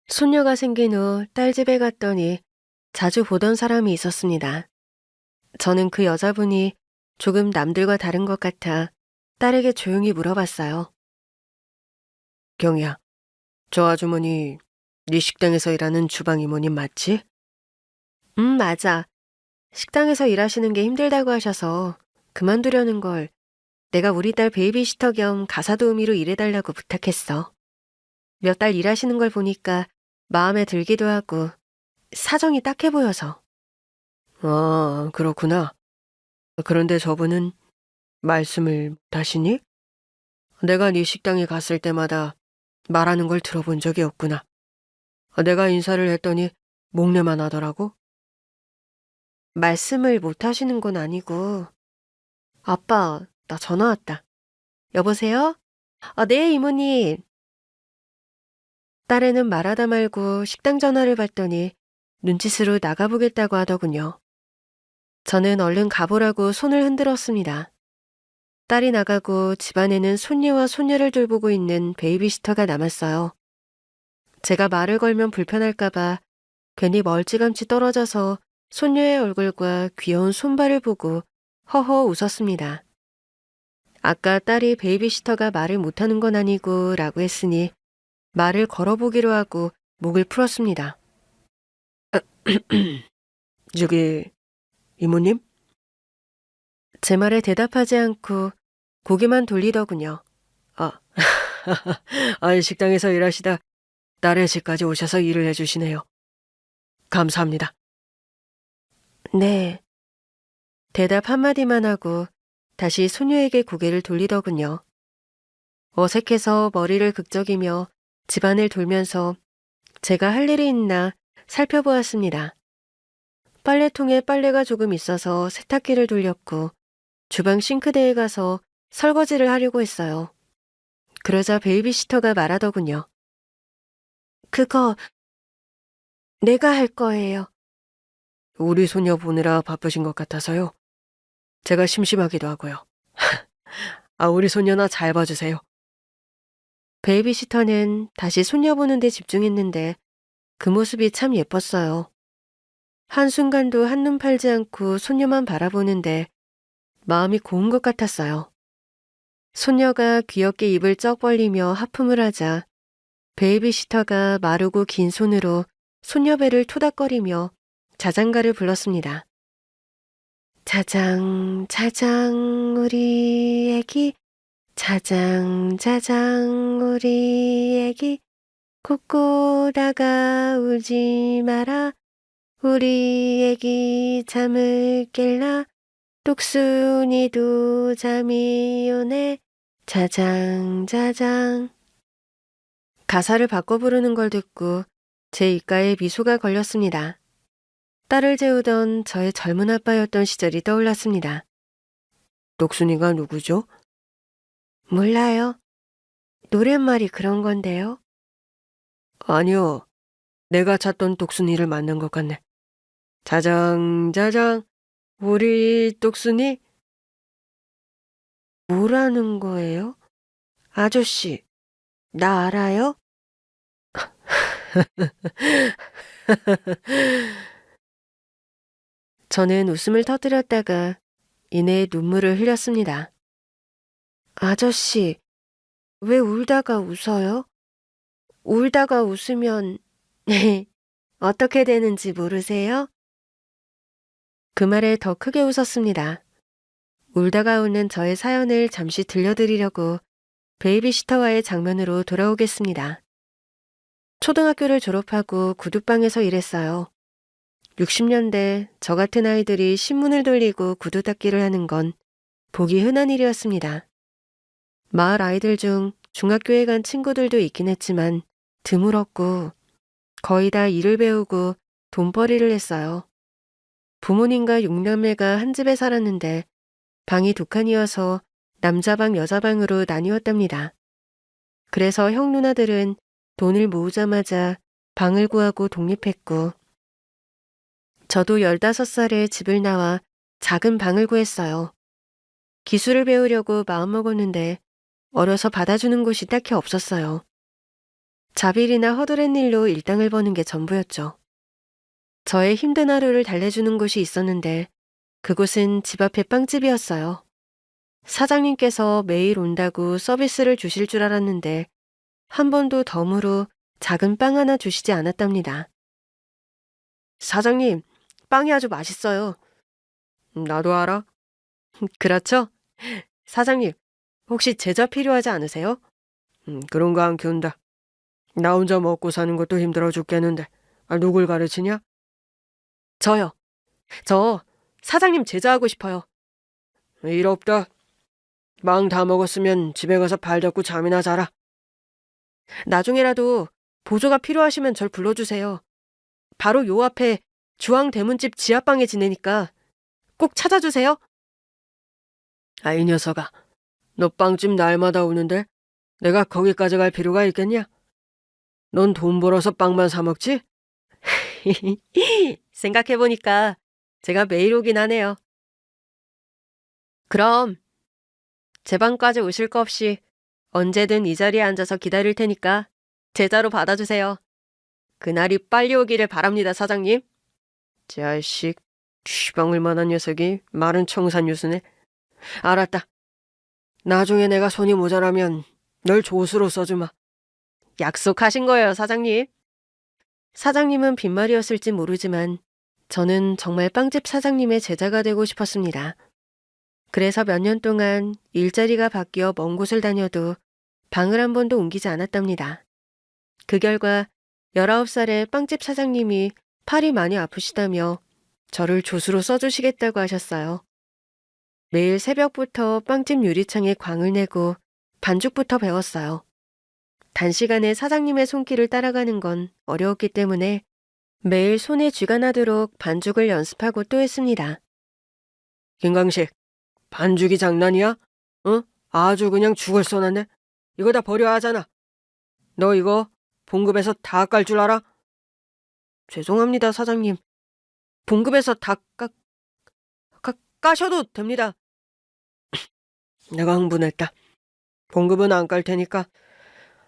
손녀가 생긴 후 딸 집에 갔더니 자주 보던 사람이 있었습니다. 저는 그 여자분이 조금 남들과 다른 것 같아 딸에게 조용히 물어봤어요. 경이야, 저 아주머니 네 식당에서 일하는 주방 이모님 맞지? 맞아. 식당에서 일하시는 게 힘들다고 하셔서 그만두려는 걸 내가 우리 딸 베이비시터 겸 가사도우미로 일해달라고 부탁했어. 몇 달 일하시는 걸 보니까 마음에 들기도 하고 사정이 딱해 보여서. 아, 그렇구나. 그런데 저분은 말씀을 못 하시니? 내가 네 식당에 갔을 때마다 말하는 걸 들어본 적이 없구나. 내가 인사를 했더니 목례만 하더라고. 말씀을 못 하시는 건 아니고. 아빠, 나 전화 왔다. 여보세요? 네, 이모님. 딸애는 말하다 말고 식당 전화를 받더니 눈짓으로 나가보겠다고 하더군요. 저는 얼른 가보라고 손을 흔들었습니다. 딸이 나가고 집안에는 손녀와 손녀를 돌보고 있는 베이비시터가 남았어요. 제가 말을 걸면 불편할까봐 괜히 멀찌감치 떨어져서 손녀의 얼굴과 귀여운 손발을 보고 허허 웃었습니다. 아까 딸이 베이비시터가 말을 못하는 건 아니고 라고 했으니 말을 걸어보기로 하고 목을 풀었습니다. 저기, 이모님? 제 말에 대답하지 않고 고개만 돌리더군요. 아, 식당에서 일하시다 딸의 집까지 오셔서 일을 해주시네요. 감사합니다. 네. 대답 한마디만 하고 다시 소녀에게 고개를 돌리더군요. 어색해서 머리를 극적이며 집안을 돌면서 제가 할 일이 있나 살펴보았습니다. 빨래통에 빨래가 조금 있어서 세탁기를 돌렸고 주방 싱크대에 가서 설거지를 하려고 했어요. 그러자 베이비시터가 말하더군요. 그거 내가 할 거예요. 우리 소녀 보느라 바쁘신 것 같아서요. 제가 심심하기도 하고요. 우리 소녀나 잘 봐주세요. 베이비시터는 다시 손녀 보는 데 집중했는데 그 모습이 참 예뻤어요. 한순간도 한눈 팔지 않고 손녀만 바라보는데 마음이 고운 것 같았어요. 손녀가 귀엽게 입을 쩍 벌리며 하품을 하자 베이비시터가 마르고 긴 손으로 손녀 배를 토닥거리며 자장가를 불렀습니다. 자장 자장 우리 애기 자장 자장 우리 애기 코코다가 울지 마라 우리 애기 잠을 깰라 똑순이도 잠이 오네 자장 자장. 가사를 바꿔 부르는 걸 듣고 제 입가에 미소가 걸렸습니다. 딸을 재우던 저의 젊은 아빠였던 시절이 떠올랐습니다. 똑순이가 누구죠? 몰라요. 노랫말이 그런 건데요. 아니요. 내가 찾던 똑순이를 만난 것 같네. 자장 자장 우리 똑순이? 뭐라는 거예요? 아저씨, 나 알아요? 저는 웃음을 터뜨렸다가 이내 눈물을 흘렸습니다. 아저씨, 왜 울다가 웃어요? 울다가 웃으면 어떻게 되는지 모르세요? 그 말에 더 크게 웃었습니다. 울다가 웃는 저의 사연을 잠시 들려드리려고 베이비시터와의 장면으로 돌아오겠습니다. 초등학교를 졸업하고 구두방에서 일했어요. 60년대 저 같은 아이들이 신문을 돌리고 구두 닦기를 하는 건 보기 흔한 일이었습니다. 마을 아이들 중 중학교에 간 친구들도 있긴 했지만 드물었고 거의 다 일을 배우고 돈벌이를 했어요. 부모님과 6남매가 한 집에 살았는데 방이 두 칸이어서 남자방 여자방으로 나뉘었답니다. 그래서 형 누나들은 돈을 모으자마자 방을 구하고 독립했고 저도 15살에 집을 나와 작은 방을 구했어요. 기술을 배우려고 마음먹었는데 어려서 받아주는 곳이 딱히 없었어요. 자빌이나 허드렛 일로 일당을 버는 게 전부였죠. 저의 힘든 하루를 달래주는 곳이 있었는데 그곳은 집 앞의 빵집이었어요. 사장님께서 매일 온다고 서비스를 주실 줄 알았는데 한 번도 덤으로 작은 빵 하나 주시지 않았답니다. 사장님, 빵이 아주 맛있어요. 나도 알아. 그렇죠? 사장님, 혹시 제자 필요하지 않으세요? 그런 거 안 키운다. 나 혼자 먹고 사는 것도 힘들어 죽겠는데. 누굴 가르치냐? 저요. 저 사장님 제자하고 싶어요. 일 없다. 빵 다 먹었으면 집에 가서 발 잡고 잠이나 자라. 나중에라도 보조가 필요하시면 절 불러주세요. 바로 요 앞에 주황대문집 지하방에 지내니까 꼭 찾아주세요. 이 녀석아. 너 빵집 날마다 오는데 내가 거기까지 갈 필요가 있겠냐? 넌 돈 벌어서 빵만 사 먹지? 생각해보니까 제가 매일 오긴 하네요. 그럼 제 방까지 오실 거 없이 언제든 이 자리에 앉아서 기다릴 테니까 제자로 받아주세요. 그날이 빨리 오기를 바랍니다, 사장님. 자식, 쉬방울 만한 녀석이 말은 청산유수네. 알았다. 나중에 내가 손이 모자라면 널 조수로 써주마. 약속하신 거예요, 사장님. 사장님은 빈말이었을지 모르지만 저는 정말 빵집 사장님의 제자가 되고 싶었습니다. 그래서 몇 년 동안 일자리가 바뀌어 먼 곳을 다녀도 방을 한 번도 옮기지 않았답니다. 그 결과 19살의 빵집 사장님이 팔이 많이 아프시다며 저를 조수로 써주시겠다고 하셨어요. 매일 새벽부터 빵집 유리창에 광을 내고 반죽부터 배웠어요. 단시간에 사장님의 손길을 따라가는 건 어려웠기 때문에 매일 손에 쥐가 나도록 반죽을 연습하고 또 했습니다. 김강식, 반죽이 장난이야? 응? 아주 그냥 죽을 쏘놨네. 이거 다 버려야 하잖아. 너 이거 봉급에서 다 깔 줄 알아? 죄송합니다, 사장님. 봉급에서 다 까셔도 됩니다. 내가 흥분했다. 봉급은 안 깔 테니까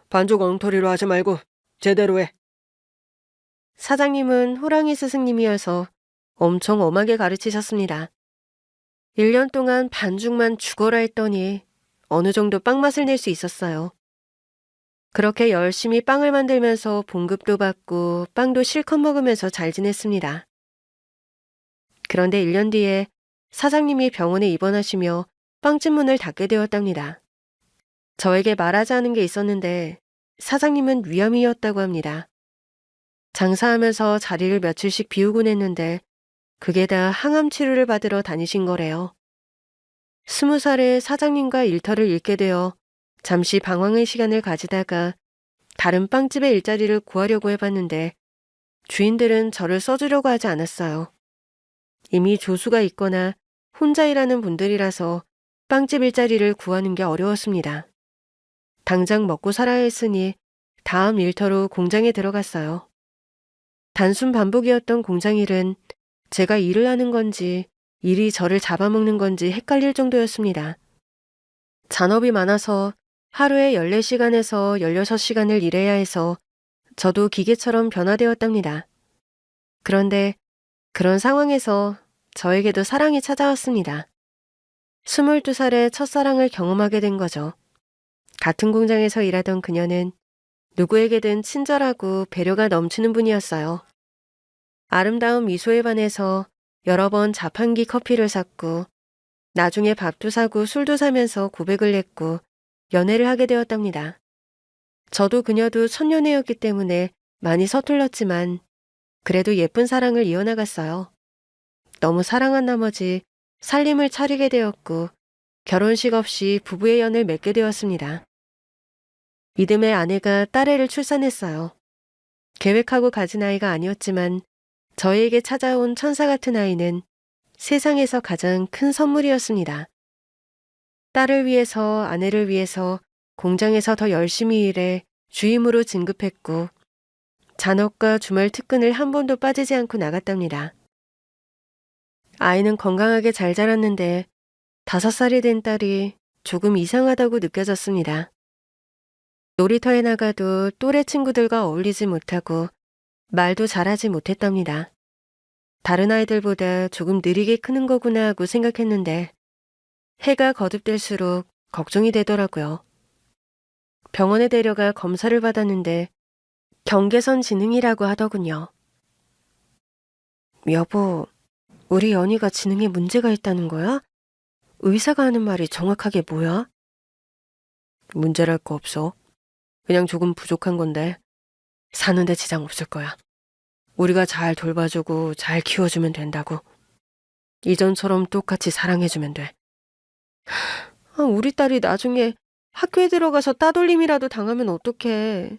반죽 엉터리로 하지 말고 제대로 해. 사장님은 호랑이 스승님이어서 엄청 엄하게 가르치셨습니다. 1년 동안 반죽만 죽어라 했더니 어느 정도 빵 맛을 낼 수 있었어요. 그렇게 열심히 빵을 만들면서 봉급도 받고 빵도 실컷 먹으면서 잘 지냈습니다. 그런데 1년 뒤에 사장님이 병원에 입원하시며 빵집 문을 닫게 되었답니다. 저에게 말하지 않은 게 있었는데 사장님은 위암이었다고 합니다. 장사하면서 자리를 며칠씩 비우곤 했는데 그게 다 항암 치료를 받으러 다니신 거래요. 20살에 사장님과 일터를 잃게 되어 잠시 방황의 시간을 가지다가 다른 빵집의 일자리를 구하려고 해봤는데 주인들은 저를 써주려고 하지 않았어요. 이미 조수가 있거나 혼자 일하는 분들이라서 빵집 일자리를 구하는 게 어려웠습니다. 당장 먹고 살아야 했으니 다음 일터로 공장에 들어갔어요. 단순 반복이었던 공장 일은 제가 일을 하는 건지 일이 저를 잡아먹는 건지 헷갈릴 정도였습니다. 잔업이 많아서 하루에 14시간에서 16시간을 일해야 해서 저도 기계처럼 변화되었답니다. 그런데 그런 상황에서 저에게도 사랑이 찾아왔습니다. 22살에 첫사랑을 경험하게 된 거죠. 같은 공장에서 일하던 그녀는 누구에게든 친절하고 배려가 넘치는 분이었어요. 아름다운 미소에 반해서 여러 번 자판기 커피를 샀고 나중에 밥도 사고 술도 사면서 고백을 했고 연애를 하게 되었답니다. 저도 그녀도 첫연애였기 때문에 많이 서툴렀지만 그래도 예쁜 사랑을 이어나갔어요. 너무 사랑한 나머지 살림을 차리게 되었고 결혼식 없이 부부의 연을 맺게 되었습니다. 이듬해 아내가 딸애를 출산했어요. 계획하고 가진 아이가 아니었지만 저에게 찾아온 천사 같은 아이는 세상에서 가장 큰 선물이었습니다. 딸을 위해서 아내를 위해서 공장에서 더 열심히 일해 주임으로 진급했고 잔업과 주말 특근을 한 번도 빠지지 않고 나갔답니다. 아이는 건강하게 잘 자랐는데 5살이 된 딸이 조금 이상하다고 느껴졌습니다. 놀이터에 나가도 또래 친구들과 어울리지 못하고 말도 잘하지 못했답니다. 다른 아이들보다 조금 느리게 크는 거구나 하고 생각했는데 해가 거듭될수록 걱정이 되더라고요. 병원에 데려가 검사를 받았는데 경계선 지능이라고 하더군요. 여보, 우리 연희가 지능에 문제가 있다는 거야? 의사가 하는 말이 정확하게 뭐야? 문제랄 거 없어. 그냥 조금 부족한 건데 사는데 지장 없을 거야. 우리가 잘 돌봐주고 잘 키워주면 된다고. 이전처럼 똑같이 사랑해주면 돼. 우리 딸이 나중에 학교에 들어가서 따돌림이라도 당하면 어떡해.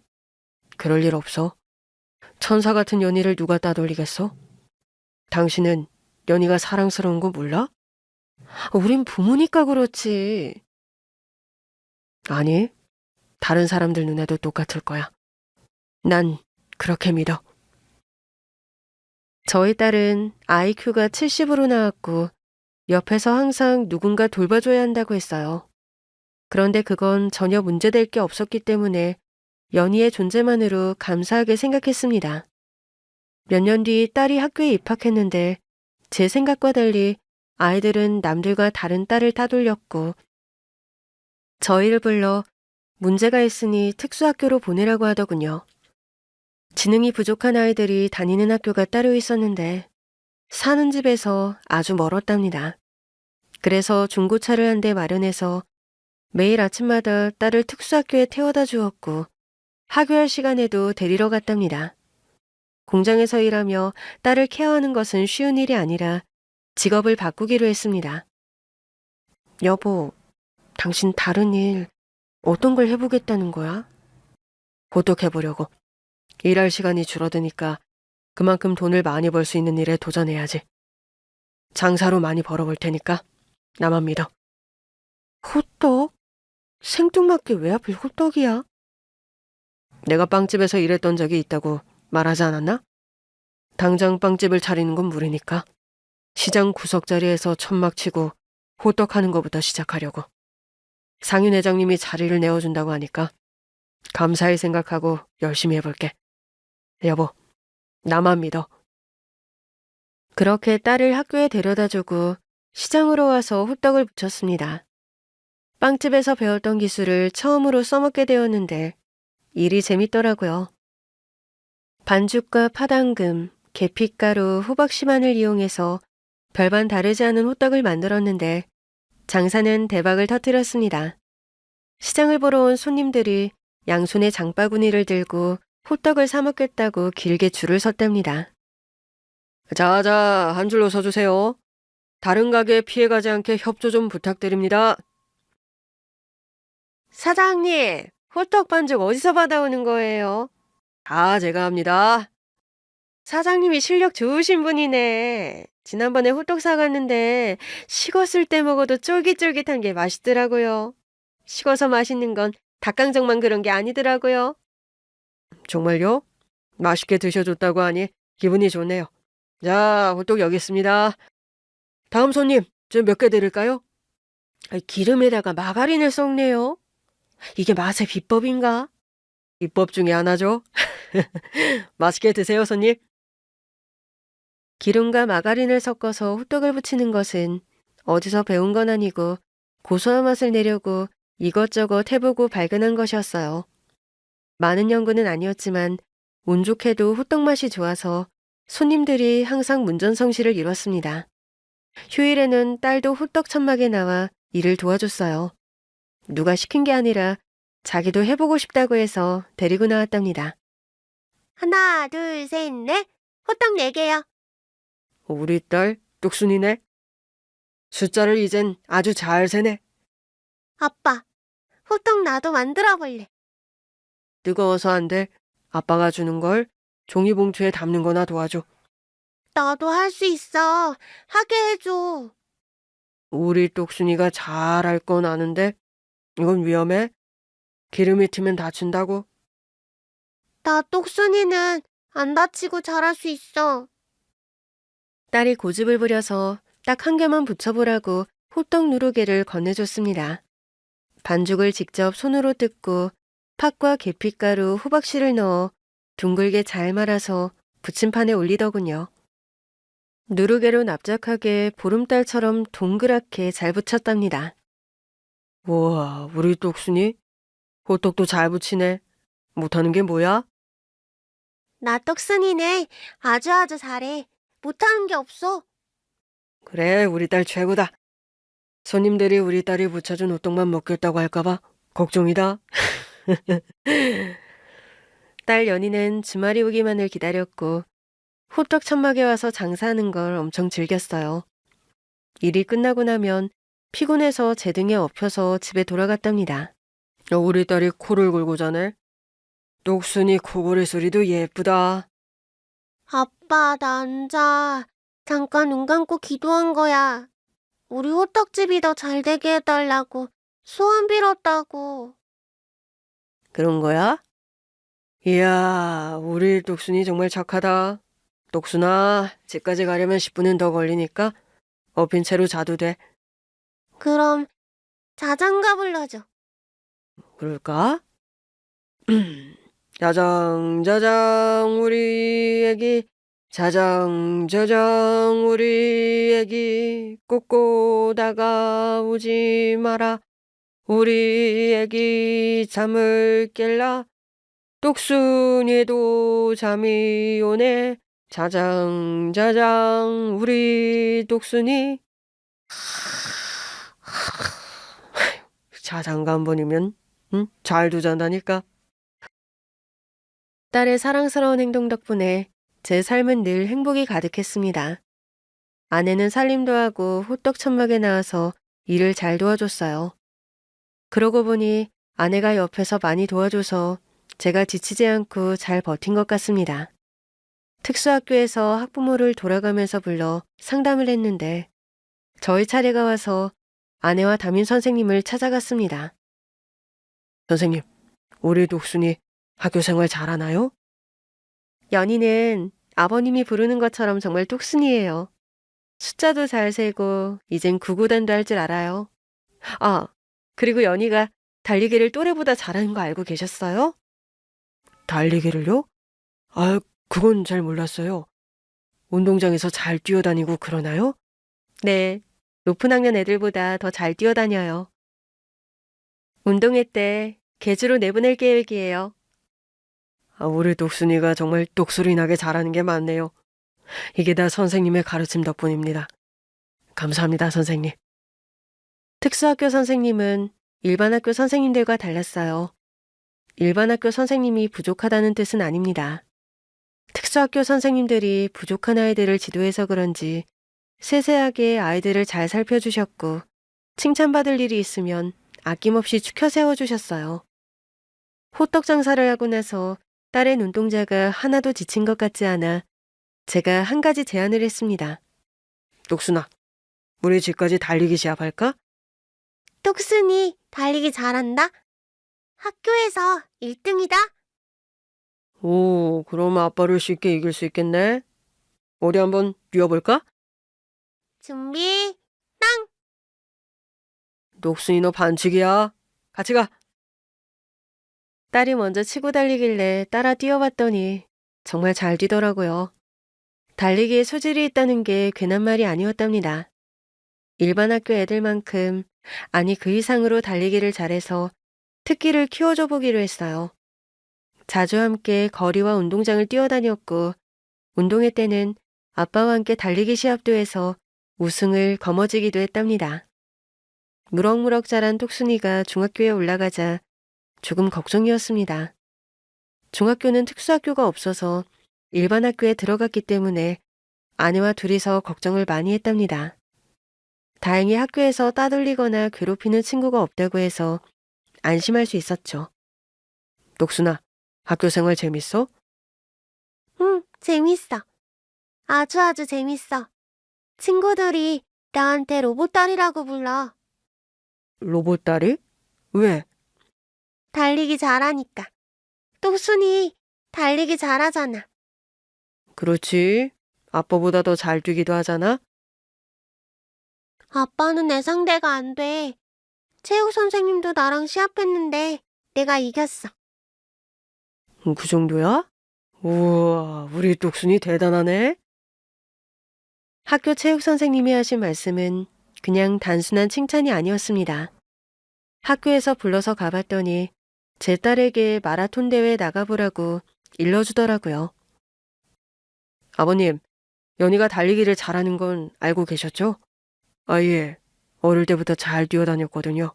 그럴 일 없어. 천사 같은 연희를 누가 따돌리겠어? 당신은 연희가 사랑스러운 거 몰라? 우린 부모니까 그렇지. 아니, 다른 사람들 눈에도 똑같을 거야. 난 그렇게 믿어. 저희 딸은 IQ가 70으로 나왔고 옆에서 항상 누군가 돌봐줘야 한다고 했어요. 그런데 그건 전혀 문제될 게 없었기 때문에 연희의 존재만으로 감사하게 생각했습니다. 몇 년 뒤 딸이 학교에 입학했는데 제 생각과 달리 아이들은 남들과 다른 딸을 따돌렸고 저희를 불러 문제가 있으니 특수학교로 보내라고 하더군요. 지능이 부족한 아이들이 다니는 학교가 따로 있었는데 사는 집에서 아주 멀었답니다. 그래서 중고차를 한 대 마련해서 매일 아침마다 딸을 특수학교에 태워다 주었고 학교할 시간에도 데리러 갔답니다. 공장에서 일하며 딸을 케어하는 것은 쉬운 일이 아니라 직업을 바꾸기로 했습니다. 여보, 당신 다른 일 어떤 걸 해보겠다는 거야? 호떡해보려고. 일할 시간이 줄어드니까 그만큼 돈을 많이 벌 수 있는 일에 도전해야지. 장사로 많이 벌어볼 테니까 나만 믿어. 호떡? 생뚱맞게 왜 하필 호떡이야? 내가 빵집에서 일했던 적이 있다고 말하지 않았나? 당장 빵집을 차리는 건 무리니까 시장 구석자리에서 천막 치고 호떡하는 것부터 시작하려고. 상윤 회장님이 자리를 내어준다고 하니까 감사히 생각하고 열심히 해볼게. 여보, 나만 믿어. 그렇게 딸을 학교에 데려다주고 시장으로 와서 호떡을 부쳤습니다. 빵집에서 배웠던 기술을 처음으로 써먹게 되었는데 일이 재밌더라고요. 반죽과 파당금, 계피가루, 호박씨만을 이용해서 별반 다르지 않은 호떡을 만들었는데 장사는 대박을 터뜨렸습니다. 시장을 보러 온 손님들이 양손에 장바구니를 들고 호떡을 사 먹겠다고 길게 줄을 섰답니다. 자자, 한 줄로 서주세요. 다른 가게에 피해가지 않게 협조 좀 부탁드립니다. 사장님, 호떡 반죽 어디서 받아오는 거예요? 다 제가 합니다. 사장님이 실력 좋으신 분이네. 지난번에 호떡 사갔는데 식었을 때 먹어도 쫄깃쫄깃한 게 맛있더라고요. 식어서 맛있는 건 닭강정만 그런 게 아니더라고요. 정말요? 맛있게 드셔줬다고 하니 기분이 좋네요. 자, 호떡 여기 있습니다. 다음 손님, 좀 몇 개 드릴까요? 기름에다가 마가린을 섞네요. 이게 맛의 비법인가? 비법 중에 하나죠. 맛있게 드세요, 손님. 기름과 마가린을 섞어서 호떡을 부치는 것은 어디서 배운 건 아니고 고소한 맛을 내려고 이것저것 해보고 발견한 것이었어요. 많은 연구는 아니었지만 운 좋게도 호떡 맛이 좋아서 손님들이 항상 문전성시를 이뤘습니다. 휴일에는 딸도 호떡 천막에 나와 일을 도와줬어요. 누가 시킨 게 아니라 자기도 해보고 싶다고 해서 데리고 나왔답니다. 하나, 둘, 셋, 넷. 호떡 4개요. 우리 딸 똑순이네. 숫자를 이젠 아주 잘 세네. 아빠, 호떡 나도 만들어 볼래. 뜨거워서 안 돼. 아빠가 주는 걸 종이봉투에 담는 거나 도와줘. 나도 할 수 있어. 하게 해줘. 우리 똑순이가 잘 할 건 아는데 이건 위험해. 기름이 튀면 다친다고. 나 똑순이는 안 다치고 잘할 수 있어. 딸이 고집을 부려서 딱 한 개만 붙여보라고 호떡 누르개를 건네줬습니다. 반죽을 직접 손으로 뜯고 팥과 계피가루, 호박씨를 넣어 둥글게 잘 말아서 부침판에 올리더군요. 누르개로 납작하게 보름달처럼 동그랗게 잘 붙였답니다. 우와, 우리 똑순이 호떡도 잘 붙이네. 못하는 게 뭐야? 나 떡순이네. 아주 잘해. 못하는 게 없어. 그래, 우리 딸 최고다. 손님들이 우리 딸이 부쳐준 호떡만 먹겠다고 할까봐 걱정이다. 딸 연희는 주말이 오기만을 기다렸고 호떡 천막에 와서 장사하는 걸 엄청 즐겼어요. 일이 끝나고 나면 피곤해서 제 등에 엎혀서 집에 돌아갔답니다. 우리 딸이 코를 골고 자네. 똑순이 코골이 소리도 예쁘다. 아빠, 나 앉아. 잠깐 눈 감고 기도한 거야. 우리 호떡집이 더 잘 되게 해달라고. 소원 빌었다고. 그런 거야? 이야, 우리 똑순이 정말 착하다. 똑순아, 집까지 가려면 10분은 더 걸리니까 엎인 채로 자도 돼. 그럼 자장가 불러줘. 그럴까? 자장 자장 우리 애기 자장 자장 우리 애기 꽂고 다가오지 마라. 우리 애기 잠을 깰라. 똑순이도 잠이 오네. 자장 자장 우리 똑순이. 자장가 한 번이면 잘도 잔다니까. 딸의 사랑스러운 행동 덕분에 제 삶은 늘 행복이 가득했습니다. 아내는 살림도 하고 호떡 천막에 나와서 일을 잘 도와줬어요. 그러고 보니 아내가 옆에서 많이 도와줘서 제가 지치지 않고 잘 버틴 것 같습니다. 특수학교에서 학부모를 돌아가면서 불러 상담을 했는데 저희 차례가 와서 아내와 담임 선생님을 찾아갔습니다. 선생님, 우리 독순이 학교 생활 잘하나요? 연희는 아버님이 부르는 것처럼 정말 똑순이에요. 숫자도 잘 세고 이젠 구구단도 할 줄 알아요. 아, 그리고 연희가 달리기를 또래보다 잘하는 거 알고 계셨어요? 달리기를요? 아, 그건 잘 몰랐어요. 운동장에서 잘 뛰어다니고 그러나요? 네, 높은 학년 애들보다 더 잘 뛰어다녀요. 운동회 때 계주로 내보낼 계획이에요. 우리 똑순이가 정말 똑소리 나게 잘하는 게 많네요. 이게 다 선생님의 가르침 덕분입니다. 감사합니다, 선생님. 특수학교 선생님은 일반 학교 선생님들과 달랐어요. 일반 학교 선생님이 부족하다는 뜻은 아닙니다. 특수학교 선생님들이 부족한 아이들을 지도해서 그런지 세세하게 아이들을 잘 살펴주셨고 칭찬받을 일이 있으면 아낌없이 추켜 세워주셨어요. 호떡 장사를 하고 나서 딸의 눈동자가 하나도 지친 것 같지 않아 제가 한 가지 제안을 했습니다. 똑순아, 우리 집까지 달리기 시합할까? 똑순이 달리기 잘한다? 학교에서 1등이다? 오, 그럼 아빠를 쉽게 이길 수 있겠네. 우리 한번 뛰어볼까? 준비, 땅! 똑순이 너 반칙이야. 같이 가. 딸이 먼저 치고 달리길래 따라 뛰어봤더니 정말 잘 뛰더라고요. 달리기에 소질이 있다는 게 괜한 말이 아니었답니다. 일반 학교 애들만큼, 아니 그 이상으로 달리기를 잘해서 특기를 키워줘 보기로 했어요. 자주 함께 거리와 운동장을 뛰어다녔고 운동회 때는 아빠와 함께 달리기 시합도 해서 우승을 거머쥐기도 했답니다. 무럭무럭 자란 똑순이가 중학교에 올라가자 조금 걱정이었습니다. 중학교는 특수학교가 없어서 일반 학교에 들어갔기 때문에 아내와 둘이서 걱정을 많이 했답니다. 다행히 학교에서 따돌리거나 괴롭히는 친구가 없다고 해서 안심할 수 있었죠. 똑순아, 학교 생활 재밌어? 응, 재밌어. 아주 재밌어. 친구들이 나한테 로봇딸이라고 불러. 로봇딸이? 왜? 달리기 잘하니까. 똑순이 달리기 잘하잖아. 그렇지. 아빠보다 더 잘 뛰기도 하잖아. 아빠는 내 상대가 안 돼. 체육 선생님도 나랑 시합했는데 내가 이겼어. 그 정도야? 우와, 우리 똑순이 대단하네. 학교 체육 선생님이 하신 말씀은 그냥 단순한 칭찬이 아니었습니다. 학교에서 불러서 가봤더니 제 딸에게 마라톤 대회에 나가보라고 일러주더라고요. 아버님, 연희가 달리기를 잘하는 건 알고 계셨죠? 아, 예. 어릴 때부터 잘 뛰어다녔거든요.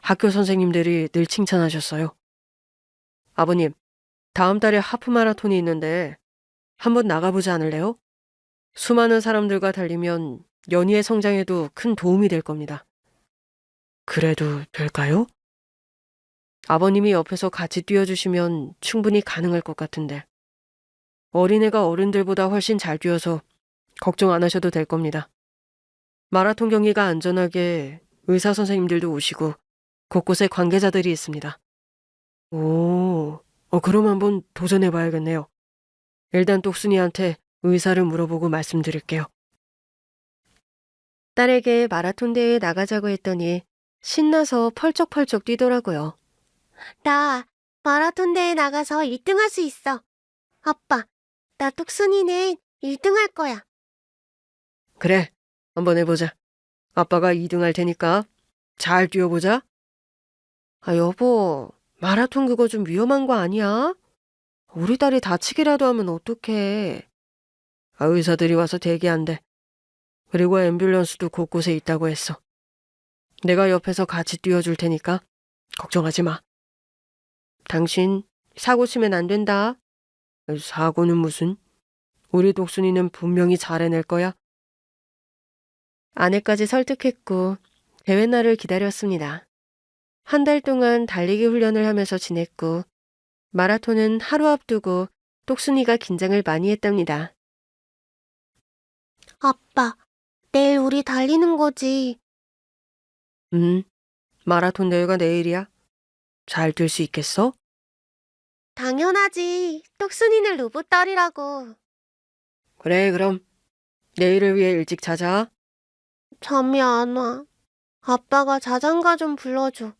학교 선생님들이 늘 칭찬하셨어요. 아버님, 다음 달에 하프 마라톤이 있는데 한번 나가보지 않을래요? 수많은 사람들과 달리면 연희의 성장에도 큰 도움이 될 겁니다. 그래도 될까요? 아버님이 옆에서 같이 뛰어주시면 충분히 가능할 것 같은데. 어린애가 어른들보다 훨씬 잘 뛰어서 걱정 안 하셔도 될 겁니다. 마라톤 경기가 안전하게 의사 선생님들도 오시고 곳곳에 관계자들이 있습니다. 오, 그럼 한번 도전해봐야겠네요. 일단 똑순이한테 의사를 물어보고 말씀드릴게요. 딸에게 마라톤 대회에 나가자고 했더니 신나서 펄쩍펄쩍 뛰더라고요. 나 마라톤 대회 나가서 1등 할 수 있어. 아빠, 나 똑순이는 1등 할 거야. 그래, 한번 해보자. 아빠가 2등 할 테니까 잘 뛰어보자. 아, 여보, 마라톤 그거 좀 위험한 거 아니야? 우리 딸이 다치기라도 하면 어떡해. 아, 의사들이 와서 대기한대. 그리고 앰뷸런스도 곳곳에 있다고 했어. 내가 옆에서 같이 뛰어줄 테니까 걱정하지 마. 당신 사고 치면 안 된다. 사고는 무슨? 우리 독순이는 분명히 잘 해낼 거야. 아내까지 설득했고 대회 날을 기다렸습니다. 한 달 동안 달리기 훈련을 하면서 지냈고 마라톤은 하루 앞두고 똑순이가 긴장을 많이 했답니다. 아빠, 내일 우리 달리는 거지. 마라톤 대회가 내일이야. 잘 뛸 수 있겠어? 당연하지. 똑순이는 로봇 딸이라고. 그래, 그럼 내일을 위해 일찍 자자. 잠이 안 와. 아빠가 자장가 좀 불러줘.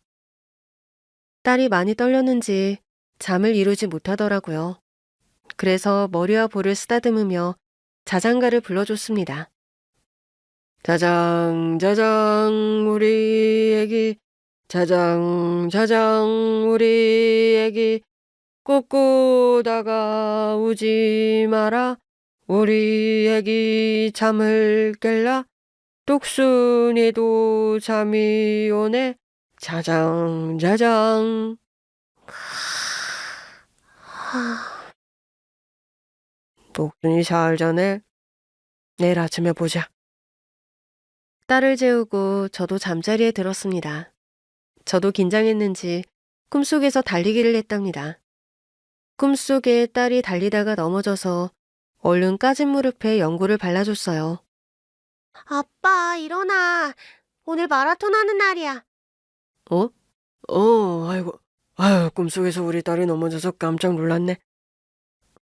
딸이 많이 떨렸는지 잠을 이루지 못하더라고요. 그래서 머리와 볼을 쓰다듬으며 자장가를 불러줬습니다. 자장 자장 우리 애기, 자장 자장 우리 애기, 꿈꾸다가 우지 마라, 우리 애기 잠을 깰라, 똑순이도 잠이 오네, 자장 자장. 똑순이 잘 자네. 내일 아침에 보자. 딸을 재우고 저도 잠자리에 들었습니다. 저도 긴장했는지 꿈속에서 달리기를 했답니다. 꿈속에 딸이 달리다가 넘어져서 얼른 까진 무릎에 연고를 발라줬어요. 아빠, 일어나. 오늘 마라톤 하는 날이야. 아이고. 아유, 꿈속에서 우리 딸이 넘어져서 깜짝 놀랐네.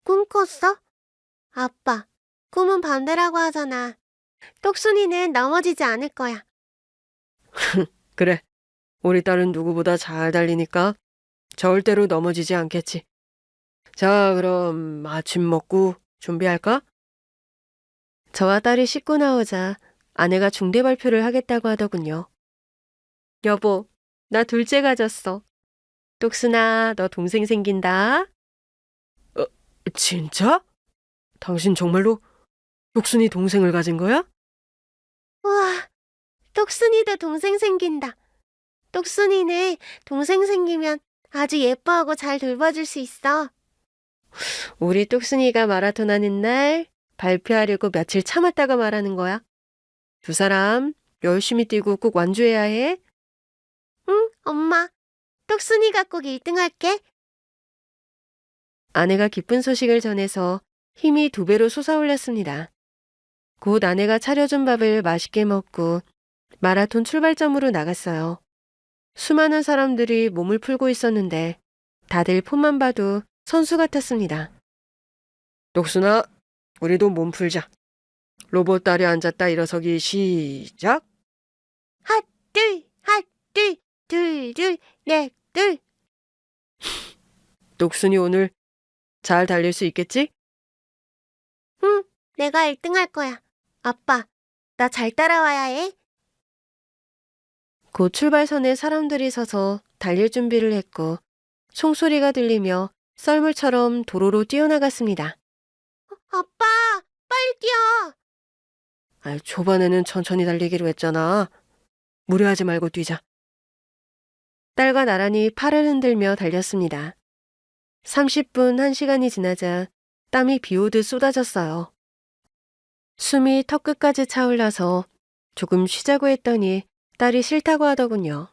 꿈 꿨어? 아빠, 꿈은 반대라고 하잖아. 똑순이는 넘어지지 않을 거야. 그래, 우리 딸은 누구보다 잘 달리니까 절대로 넘어지지 않겠지. 자, 그럼 아침 먹고 준비할까? 저와 딸이 씻고 나오자 아내가 중대 발표를 하겠다고 하더군요. 여보, 나 둘째 가졌어. 똑순아, 너 동생 생긴다. 진짜? 당신 정말로 똑순이 동생을 가진 거야? 우와, 똑순이도 동생 생긴다. 똑순이는 동생 생기면 아주 예뻐하고 잘 돌봐줄 수 있어. 우리 똑순이가 마라톤 하는 날 발표하려고 며칠 참았다가 말하는 거야. 두 사람 열심히 뛰고 꼭 완주해야 해. 응, 엄마. 똑순이가 꼭 1등 할게. 아내가 기쁜 소식을 전해서 힘이 2배로 솟아올랐습니다. 곧 아내가 차려준 밥을 맛있게 먹고 마라톤 출발점으로 나갔어요. 수많은 사람들이 몸을 풀고 있었는데 다들 폼만 봐도 선수 같았습니다. 똑순아, 우리도 몸 풀자. 로봇 딸이 앉았다 일어서기 시작. 핫둘, 핫둘, 둘둘, 넷둘. 똑순이 오늘 잘 달릴 수 있겠지? 응, 내가 1등 할 거야. 아빠, 나 잘 따라와야 해. 곧 출발선에 사람들이 서서 달릴 준비를 했고 총소리가 들리며 썰물처럼 도로로 뛰어나갔습니다. 아빠, 빨리 뛰어. 초반에는 천천히 달리기로 했잖아. 무리하지 말고 뛰자. 딸과 나란히 팔을 흔들며 달렸습니다. 30분, 1시간이 지나자 땀이 비오듯 쏟아졌어요. 숨이 턱끝까지 차올라서 조금 쉬자고 했더니 딸이 싫다고 하더군요.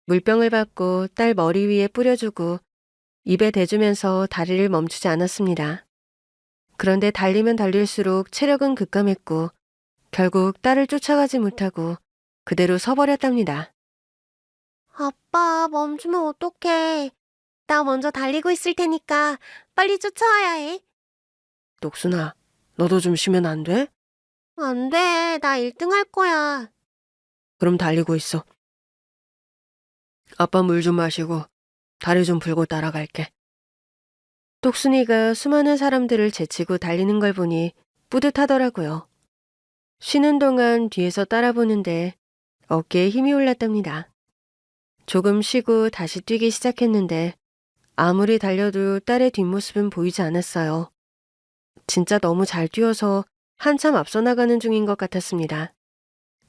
물병을 받고 딸 머리 위에 뿌려주고 입에 대주면서 다리를 멈추지 않았습니다. 그런데 달리면 달릴수록 체력은 급감했고 결국 딸을 쫓아가지 못하고 그대로 서버렸답니다. 아빠, 멈추면 어떡해. 나 먼저 달리고 있을 테니까 빨리 쫓아와야 해. 똑순아, 너도 좀 쉬면 안 돼? 안 돼, 나 1등 할 거야. 그럼 달리고 있어. 아빠 물 좀 마시고 다리 좀 풀고 따라갈게. 똑순이가 수많은 사람들을 제치고 달리는 걸 보니 뿌듯하더라고요. 쉬는 동안 뒤에서 따라보는데 어깨에 힘이 올랐답니다. 조금 쉬고 다시 뛰기 시작했는데 아무리 달려도 딸의 뒷모습은 보이지 않았어요. 진짜 너무 잘 뛰어서 한참 앞서 나가는 중인 것 같았습니다.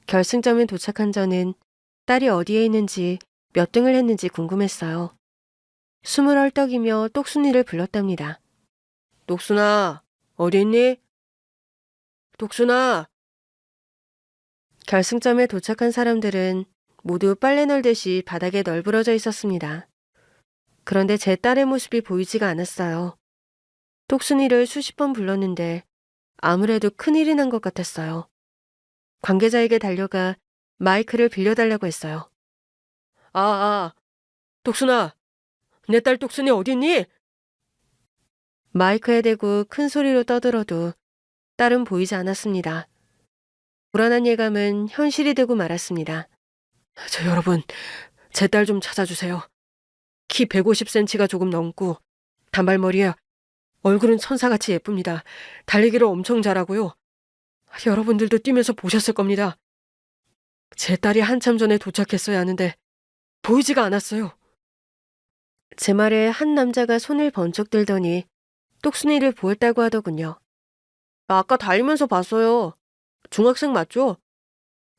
결승점에 도착한 저는 딸이 어디에 있는지 몇 등을 했는지 궁금했어요. 숨을 헐떡이며 똑순이를 불렀답니다. 똑순아, 어디 있니? 똑순아! 결승점에 도착한 사람들은 모두 빨래 널듯이 바닥에 널브러져 있었습니다. 그런데 제 딸의 모습이 보이지가 않았어요. 똑순이를 수십 번 불렀는데 아무래도 큰일이 난 것 같았어요. 관계자에게 달려가 마이크를 빌려달라고 했어요. 똑순아, 내 딸 똑순이 어디 있니? 마이크에 대고 큰 소리로 떠들어도 딸은 보이지 않았습니다. 불안한 예감은 현실이 되고 말았습니다. 여러분, 제 딸 좀 찾아주세요. 키 150cm가 조금 넘고 단발머리에 얼굴은 천사같이 예쁩니다. 달리기를 엄청 잘하고요. 여러분들도 뛰면서 보셨을 겁니다. 제 딸이 한참 전에 도착했어야 하는데 보이지가 않았어요. 제 말에 한 남자가 손을 번쩍 들더니 똑순이를 보았다고 하더군요. 아까 달리면서 봤어요. 중학생 맞죠?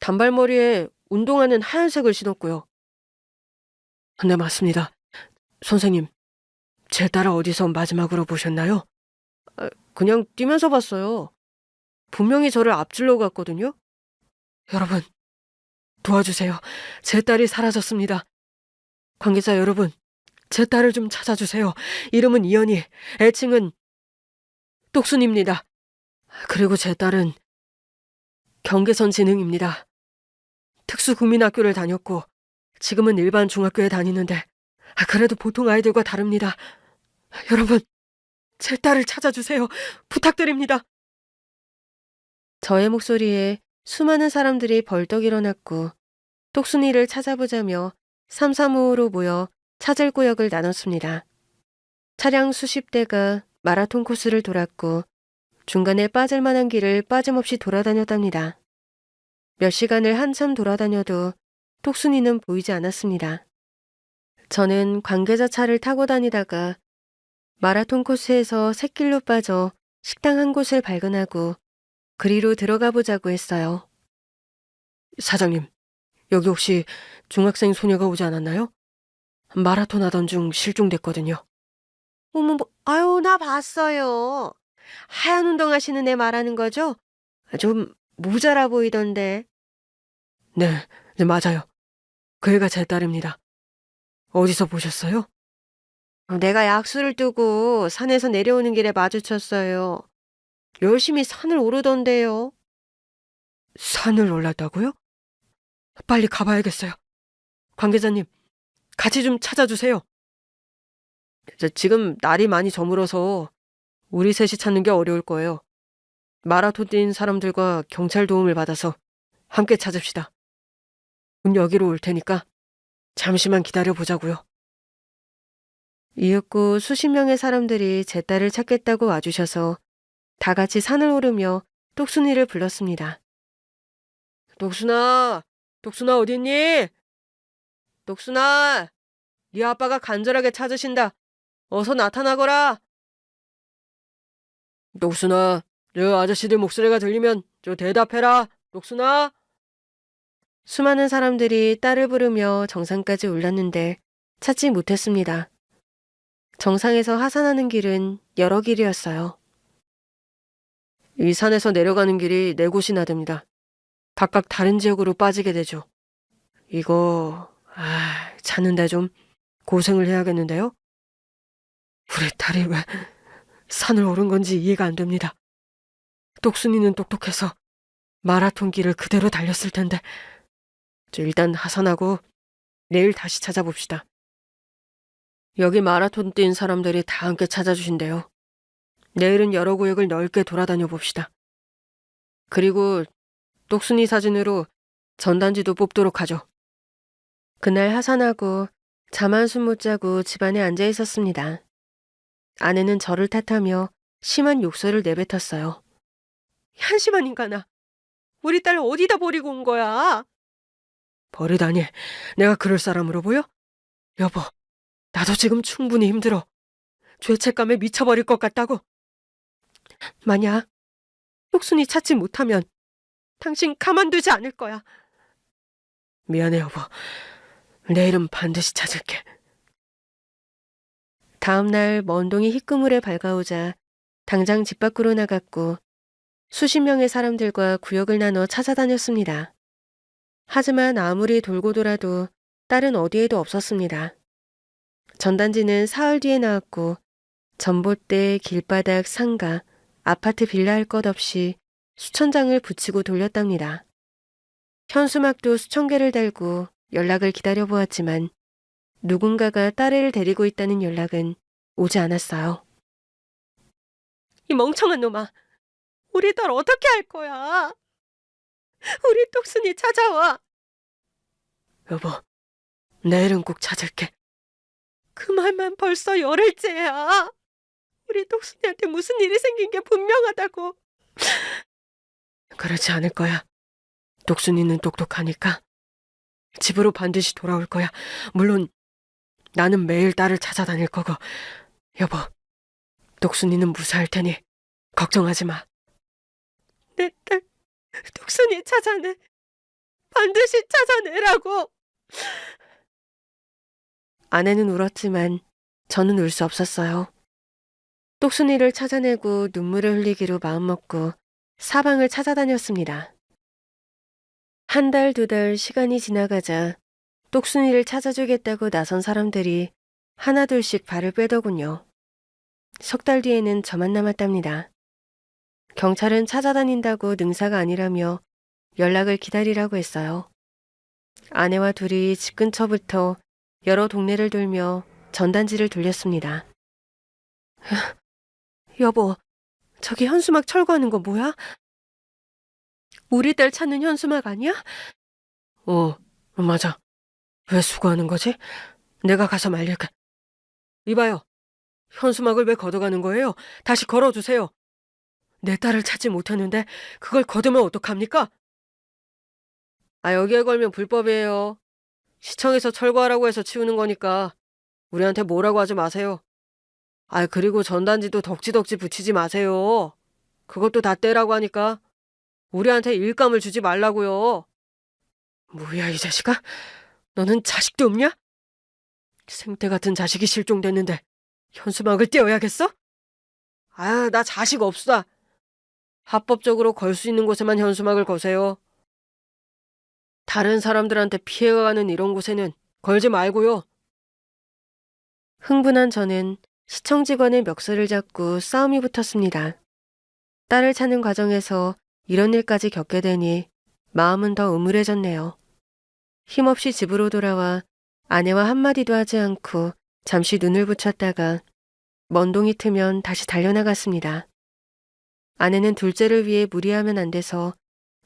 단발머리에 운동화는 하얀색을 신었고요. 네, 맞습니다. 선생님, 제 딸을 어디서 마지막으로 보셨나요? 그냥 뛰면서 봤어요. 분명히 저를 앞질러 갔거든요. 여러분, 도와주세요. 제 딸이 사라졌습니다. 관계자 여러분, 제 딸을 좀 찾아주세요. 이름은 이연희, 애칭은 똑순입니다. 그리고 제 딸은 경계선 지능입니다. 특수국민학교를 다녔고 지금은 일반 중학교에 다니는데 그래도 보통 아이들과 다릅니다. 여러분, 제 딸을 찾아주세요. 부탁드립니다. 저의 목소리에 수많은 사람들이 벌떡 일어났고 똑순이를 찾아보자며 삼삼오오로 모여 찾을 구역을 나눴습니다. 차량 수십 대가 마라톤 코스를 돌았고 중간에 빠질 만한 길을 빠짐없이 돌아다녔답니다. 몇 시간을 한참 돌아다녀도 똑순이는 보이지 않았습니다. 저는 관계자 차를 타고 다니다가 마라톤 코스에서 샛길로 빠져 식당 한 곳을 발견하고 그리로 들어가 보자고 했어요. 사장님, 여기 혹시 중학생 소녀가 오지 않았나요? 마라톤 하던 중 실종됐거든요. 어머, 나 봤어요. 하얀 운동 하시는 애 말하는 거죠? 좀 모자라 보이던데. 네, 맞아요. 그 애가 제 딸입니다. 어디서 보셨어요? 내가 약수를 뜨고 산에서 내려오는 길에 마주쳤어요. 열심히 산을 오르던데요. 산을 올랐다고요? 빨리 가봐야겠어요. 관계자님, 같이 좀 찾아주세요. 지금 날이 많이 저물어서 우리 셋이 찾는 게 어려울 거예요. 마라톤 뛴 사람들과 경찰 도움을 받아서 함께 찾읍시다. 여기로 올 테니까 잠시만 기다려 보자고요. 이윽고 수십 명의 사람들이 제 딸을 찾겠다고 와주셔서 다 같이 산을 오르며 똑순이를 불렀습니다. 똑순아, 똑순아 어딨니? 똑순아, 네 아빠가 간절하게 찾으신다. 어서 나타나거라. 똑순아, 저 아저씨들 목소리가 들리면 저 대답해라. 똑순아. 수많은 사람들이 딸을 부르며 정상까지 올랐는데 찾지 못했습니다. 정상에서 하산하는 길은 여러 길이었어요. 이 산에서 내려가는 길이 네 곳이나 됩니다. 각각 다른 지역으로 빠지게 되죠. 이거 찾는데 좀 고생을 해야겠는데요? 우리 딸이 왜 산을 오른 건지 이해가 안 됩니다. 똑순이는 똑똑해서 마라톤 길을 그대로 달렸을 텐데. 저 일단 하산하고 내일 다시 찾아봅시다. 여기 마라톤 뛴 사람들이 다 함께 찾아주신대요. 내일은 여러 구역을 넓게 돌아다녀 봅시다. 그리고 똑순이 사진으로 전단지도 뽑도록 하죠. 그날 하산하고 잠 한숨 못 자고 집안에 앉아 있었습니다. 아내는 저를 탓하며 심한 욕설을 내뱉었어요. 한심한 인간아, 우리 딸 어디다 버리고 온 거야? 버리다니, 내가 그럴 사람으로 보여? 여보, 나도 지금 충분히 힘들어. 죄책감에 미쳐버릴 것 같다고. 만약 똑순이 찾지 못하면 당신 가만두지 않을 거야. 미안해 여보. 내일은 반드시 찾을게. 다음 날 먼동이 희끄물에 밝아오자 당장 집 밖으로 나갔고 수십 명의 사람들과 구역을 나눠 찾아다녔습니다. 하지만 아무리 돌고 돌아도 딸은 어디에도 없었습니다. 전단지는 사흘 뒤에 나왔고 전봇대, 길바닥, 상가, 아파트 빌라 할 것 없이 수천 장을 붙이고 돌렸답니다. 현수막도 수천 개를 달고 연락을 기다려보았지만 누군가가 딸을 데리고 있다는 연락은 오지 않았어요. 이 멍청한 놈아, 우리 딸 어떻게 할 거야? 우리 똑순이 찾아와. 여보, 내일은 꼭 찾을게. 그 말만 벌써 열흘째야. 우리 똑순이한테 무슨 일이 생긴 게 분명하다고. 그렇지 않을 거야. 똑순이는 똑똑하니까 집으로 반드시 돌아올 거야. 물론 나는 매일 딸을 찾아다닐 거고. 여보, 똑순이는 무사할 테니 걱정하지 마. 내 딸 똑순이 찾아내. 반드시 찾아내라고. 아내는 울었지만 저는 울 수 없었어요. 똑순이를 찾아내고 눈물을 흘리기로 마음먹고 사방을 찾아다녔습니다. 한 달, 두 달 시간이 지나가자 똑순이를 찾아주겠다고 나선 사람들이 하나둘씩 발을 빼더군요. 석 달 뒤에는 저만 남았답니다. 경찰은 찾아다닌다고 능사가 아니라며 연락을 기다리라고 했어요. 아내와 둘이 집 근처부터 여러 동네를 돌며 전단지를 돌렸습니다. 여보, 저기 현수막 철거하는 거 뭐야? 우리 딸 찾는 현수막 아니야? 맞아. 왜 수고하는 거지? 내가 가서 말릴게. 이봐요. 현수막을 왜 걷어가는 거예요? 다시 걸어주세요. 내 딸을 찾지 못했는데 그걸 걷으면 어떡합니까? 여기에 걸면 불법이에요. 시청에서 철거하라고 해서 치우는 거니까 우리한테 뭐라고 하지 마세요. 그리고 전단지도 덕지덕지 붙이지 마세요. 그것도 다 떼라고 하니까 우리한테 일감을 주지 말라고요. 뭐야 이 자식아? 너는 자식도 없냐? 생태 같은 자식이 실종됐는데 현수막을 떼어야겠어? 나 자식 없어. 합법적으로 걸 수 있는 곳에만 현수막을 거세요. 다른 사람들한테 피해가 가는 이런 곳에는 걸지 말고요. 흥분한 저는 시청 직원의 멱살을 잡고 싸움이 붙었습니다. 딸을 찾는 과정에서 이런 일까지 겪게 되니 마음은 더 음울해졌네요. 힘없이 집으로 돌아와 아내와 한마디도 하지 않고 잠시 눈을 붙였다가 먼동이 트면 다시 달려나갔습니다. 아내는 둘째를 위해 무리하면 안 돼서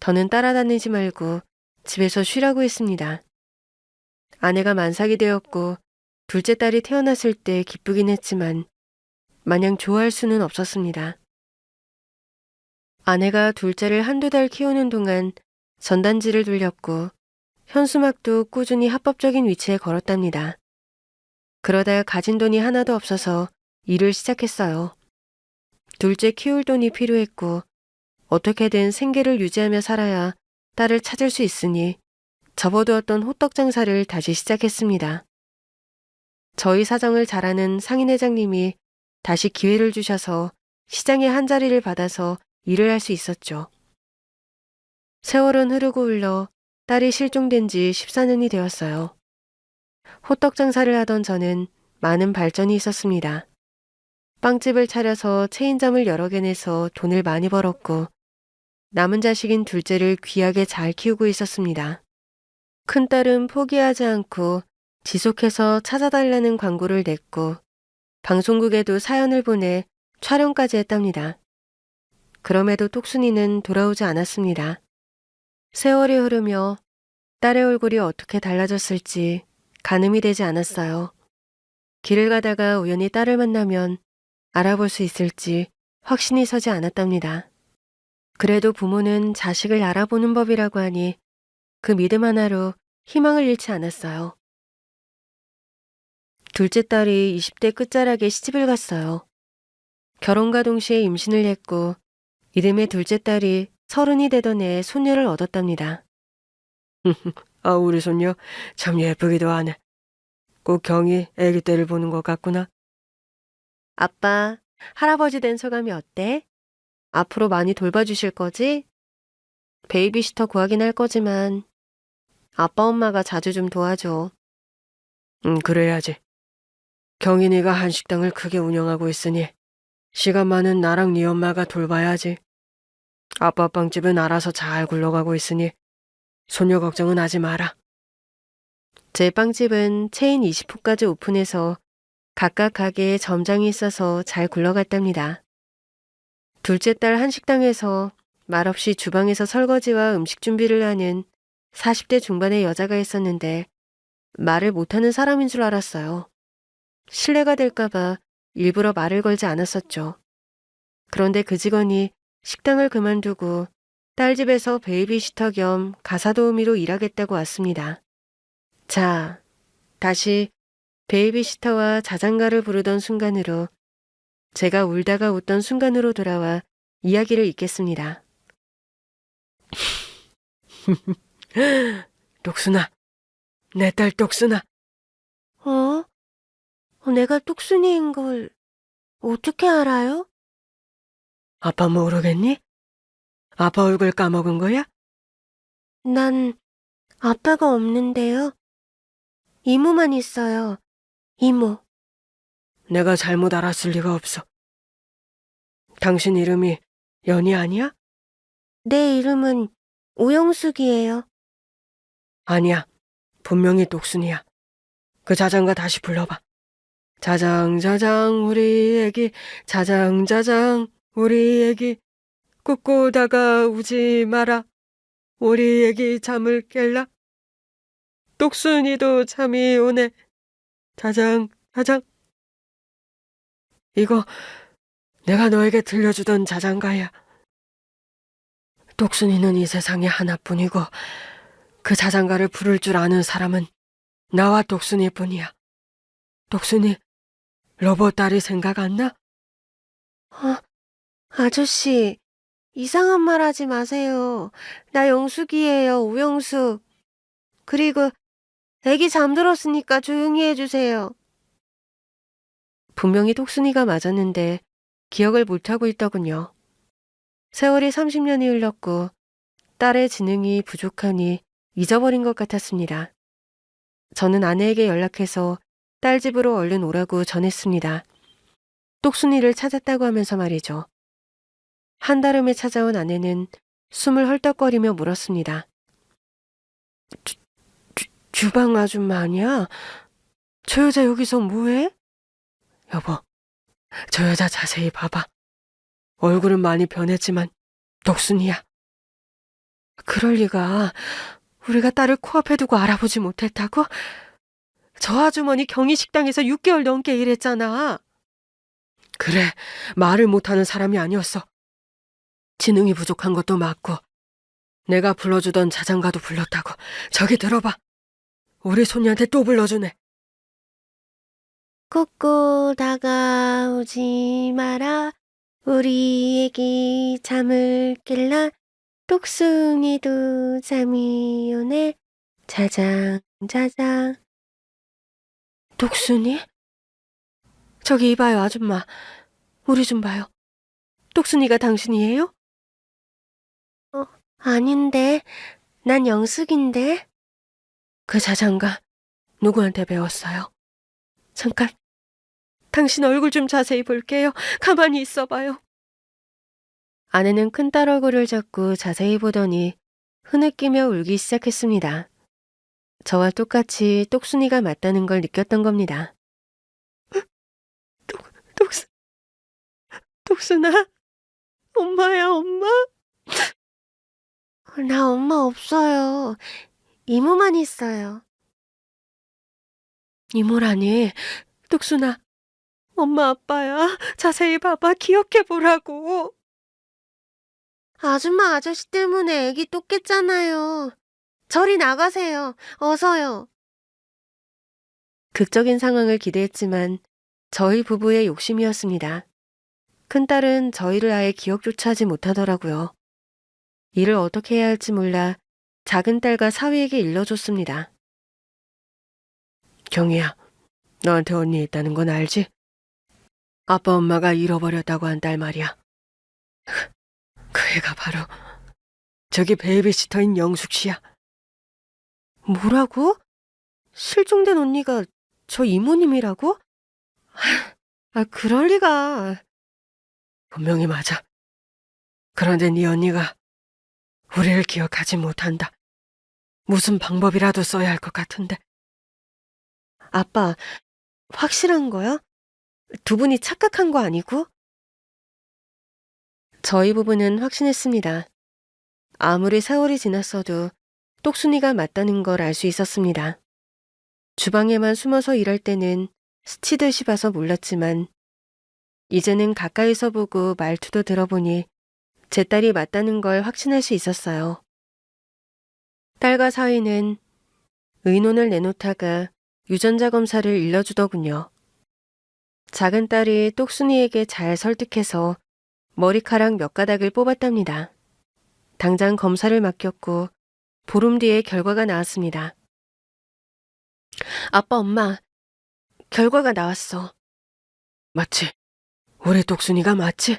더는 따라다니지 말고 집에서 쉬라고 했습니다. 아내가 만삭이 되었고 둘째 딸이 태어났을 때 기쁘긴 했지만 마냥 좋아할 수는 없었습니다. 아내가 둘째를 한두 달 키우는 동안 전단지를 돌렸고 현수막도 꾸준히 합법적인 위치에 걸었답니다. 그러다 가진 돈이 하나도 없어서 일을 시작했어요. 둘째 키울 돈이 필요했고 어떻게든 생계를 유지하며 살아야 딸을 찾을 수 있으니 접어두었던 호떡 장사를 다시 시작했습니다. 저희 사정을 잘 아는 상인회장님이 다시 기회를 주셔서 시장에 한 자리를 받아서 일을 할 수 있었죠. 세월은 흐르고 흘러 딸이 실종된 지 14년이 되었어요. 호떡 장사를 하던 저는 많은 발전이 있었습니다. 빵집을 차려서 체인점을 여러 개 내서 돈을 많이 벌었고 남은 자식인 둘째를 귀하게 잘 키우고 있었습니다. 큰딸은 포기하지 않고 지속해서 찾아달라는 광고를 냈고 방송국에도 사연을 보내 촬영까지 했답니다. 그럼에도 똑순이는 돌아오지 않았습니다. 세월이 흐르며 딸의 얼굴이 어떻게 달라졌을지 가늠이 되지 않았어요. 길을 가다가 우연히 딸을 만나면 알아볼 수 있을지 확신이 서지 않았답니다. 그래도 부모는 자식을 알아보는 법이라고 하니 그 믿음 하나로 희망을 잃지 않았어요. 둘째 딸이 20대 끝자락에 시집을 갔어요. 결혼과 동시에 임신을 했고 이듬해 둘째 딸이 30이 되던 해에 손녀를 얻었답니다. 아, 우리 손녀 참 예쁘기도 하네. 꼭 경이 아기 때를 보는 것 같구나. 아빠, 할아버지 된 소감이 어때? 앞으로 많이 돌봐주실 거지? 베이비시터 구하긴 할 거지만 아빠 엄마가 자주 좀 도와줘. 그래야지. 경인이가 한식당을 크게 운영하고 있으니 시간 많은 나랑 네 엄마가 돌봐야지. 아빠 빵집은 알아서 잘 굴러가고 있으니 손녀 걱정은 하지 마라. 제 빵집은 체인 20호까지 오픈해서 각각 가게에 점장이 있어서 잘 굴러갔답니다. 둘째 딸 한식당에서 말없이 주방에서 설거지와 음식 준비를 하는 40대 중반의 여자가 있었는데 말을 못하는 사람인 줄 알았어요. 실례가 될까봐 일부러 말을 걸지 않았었죠. 그런데 그 직원이 식당을 그만두고 딸 집에서 베이비시터 겸 가사도우미로 일하겠다고 왔습니다. 자, 다시 베이비시터와 자장가를 부르던 순간으로 제가 울다가 웃던 순간으로 돌아와 이야기를 잇겠습니다. 똑순아, 내 딸 똑순아. 내가 똑순이인 걸 어떻게 알아요? 아빠 모르겠니? 아빠 얼굴 까먹은 거야? 난 아빠가 없는데요. 이모만 있어요. 이모. 내가 잘못 알았을 리가 없어. 당신 이름이 연희 아니야? 내 이름은 오영숙이에요. 아니야. 분명히 똑순이야. 그 자장가 다시 불러봐. 자장자장 우리 애기 자장자장 우리 애기 꿋꿋다가 우지 마라. 우리 애기 잠을 깰라. 똑순이도 잠이 오네. 자장자장. 이거 내가 너에게 들려주던 자장가야. 똑순이는 이 세상에 하나뿐이고 그 자장가를 부를 줄 아는 사람은 나와 똑순이뿐이야. 똑순이, 로봇 딸이 생각 안 나? 아저씨, 이상한 말 하지 마세요. 나 영숙이에요, 오영숙. 그리고 애기 잠들었으니까 조용히 해주세요. 분명히 똑순이가 맞았는데 기억을 못하고 있더군요. 세월이 30년이 흘렀고 딸의 지능이 부족하니 잊어버린 것 같았습니다. 저는 아내에게 연락해서 딸 집으로 얼른 오라고 전했습니다. 똑순이를 찾았다고 하면서 말이죠. 한달음에 찾아온 아내는 숨을 헐떡거리며 물었습니다. 주방 아줌마 아니야? 저 여자 여기서 뭐해? 여보, 저 여자 자세히 봐봐. 얼굴은 많이 변했지만 똑순이야. 그럴 리가. 우리가 딸을 코앞에 두고 알아보지 못했다고? 저 아주머니 경희식당에서 6개월 넘게 일했잖아. 그래, 말을 못하는 사람이 아니었어. 지능이 부족한 것도 맞고 내가 불러주던 자장가도 불렀다고. 저기 들어봐. 우리 손녀한테 또 불러주네. 꼭 다가오지 마라. 우리 애기 잠을 깰라. 똑순이도 잠이 오네. 자장 자장. 똑순이? 저기 이봐요, 아줌마. 우리 좀 봐요. 똑순이가 당신이에요? 아닌데, 난 영숙인데. 그 자장가 누구한테 배웠어요? 잠깐, 당신 얼굴 좀 자세히 볼게요. 가만히 있어봐요. 아내는 큰딸 얼굴을 잡고 자세히 보더니 흐느끼며 울기 시작했습니다. 저와 똑같이 똑순이가 맞다는 걸 느꼈던 겁니다. 똑순아, 엄마야, 엄마. 나 엄마 없어요. 이모만 있어요. 이모라니, 똑순아, 엄마 아빠야. 자세히 봐봐, 기억해보라고. 아줌마 아저씨 때문에 애기 또 깼잖아요. 저리 나가세요. 어서요. 극적인 상황을 기대했지만 저희 부부의 욕심이었습니다. 큰딸은 저희를 아예 기억조차 하지 못하더라고요. 일을 어떻게 해야 할지 몰라 작은 딸과 사위에게 일러줬습니다. 경희야, 너한테 언니 있다는 건 알지? 아빠 엄마가 잃어버렸다고 한 딸 말이야. 그 애가 바로 저기 베이비시터인 영숙 씨야. 뭐라고? 실종된 언니가 저 이모님이라고? 그럴 리가. 분명히 맞아. 그런데 네 언니가 우리를 기억하지 못한다. 무슨 방법이라도 써야 할 것 같은데. 아빠, 확실한 거야? 두 분이 착각한 거 아니고? 저희 부부는 확신했습니다. 아무리 세월이 지났어도 똑순이가 맞다는 걸 알 수 있었습니다. 주방에만 숨어서 일할 때는 스치듯이 봐서 몰랐지만 이제는 가까이서 보고 말투도 들어보니 제 딸이 맞다는 걸 확신할 수 있었어요. 딸과 사위는 의논을 내놓다가 유전자 검사를 일러주더군요. 작은 딸이 똑순이에게 잘 설득해서 머리카락 몇 가닥을 뽑았답니다. 당장 검사를 맡겼고 보름 뒤에 결과가 나왔습니다. 아빠, 엄마, 결과가 나왔어. 맞지? 우리 똑순이가 맞지?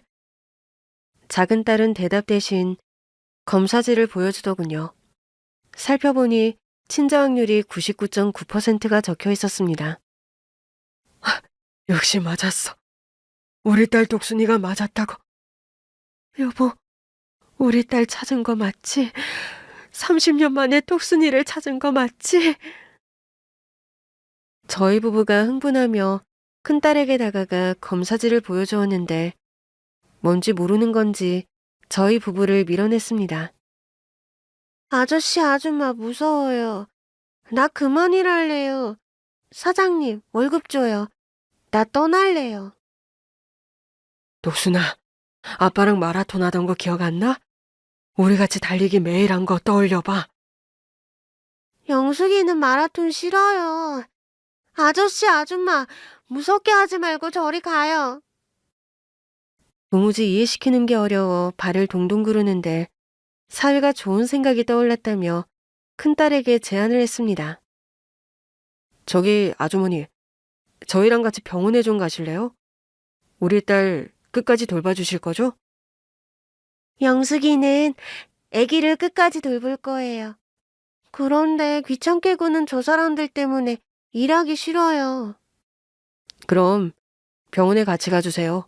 작은 딸은 대답 대신 검사지를 보여주더군요. 살펴보니 친자 확률이 99.9%가 적혀 있었습니다. 역시 맞았어. 우리 딸 똑순이가 맞았다고. 여보, 우리 딸 찾은 거 맞지? 30년 만에 똑순이를 찾은 거 맞지? 저희 부부가 흥분하며 큰딸에게 다가가 검사지를 보여주었는데 뭔지 모르는 건지 저희 부부를 밀어냈습니다. 아저씨 아줌마 무서워요. 나 그만 일할래요. 사장님 월급 줘요. 나 떠날래요. 똑순아, 아빠랑 마라톤 하던 거 기억 안 나? 우리 같이 달리기 매일 한 거 떠올려봐. 영숙이는 마라톤 싫어요. 아저씨 아줌마 무섭게 하지 말고 저리 가요. 도무지 이해시키는 게 어려워 발을 동동 구르는데 사위가 좋은 생각이 떠올랐다며 큰딸에게 제안을 했습니다. 저기 아주머니, 저희랑 같이 병원에 좀 가실래요? 우리 딸 끝까지 돌봐주실 거죠? 영숙이는 아기를 끝까지 돌볼 거예요. 그런데 귀찮게 구는 저 사람들 때문에 일하기 싫어요. 그럼 병원에 같이 가주세요.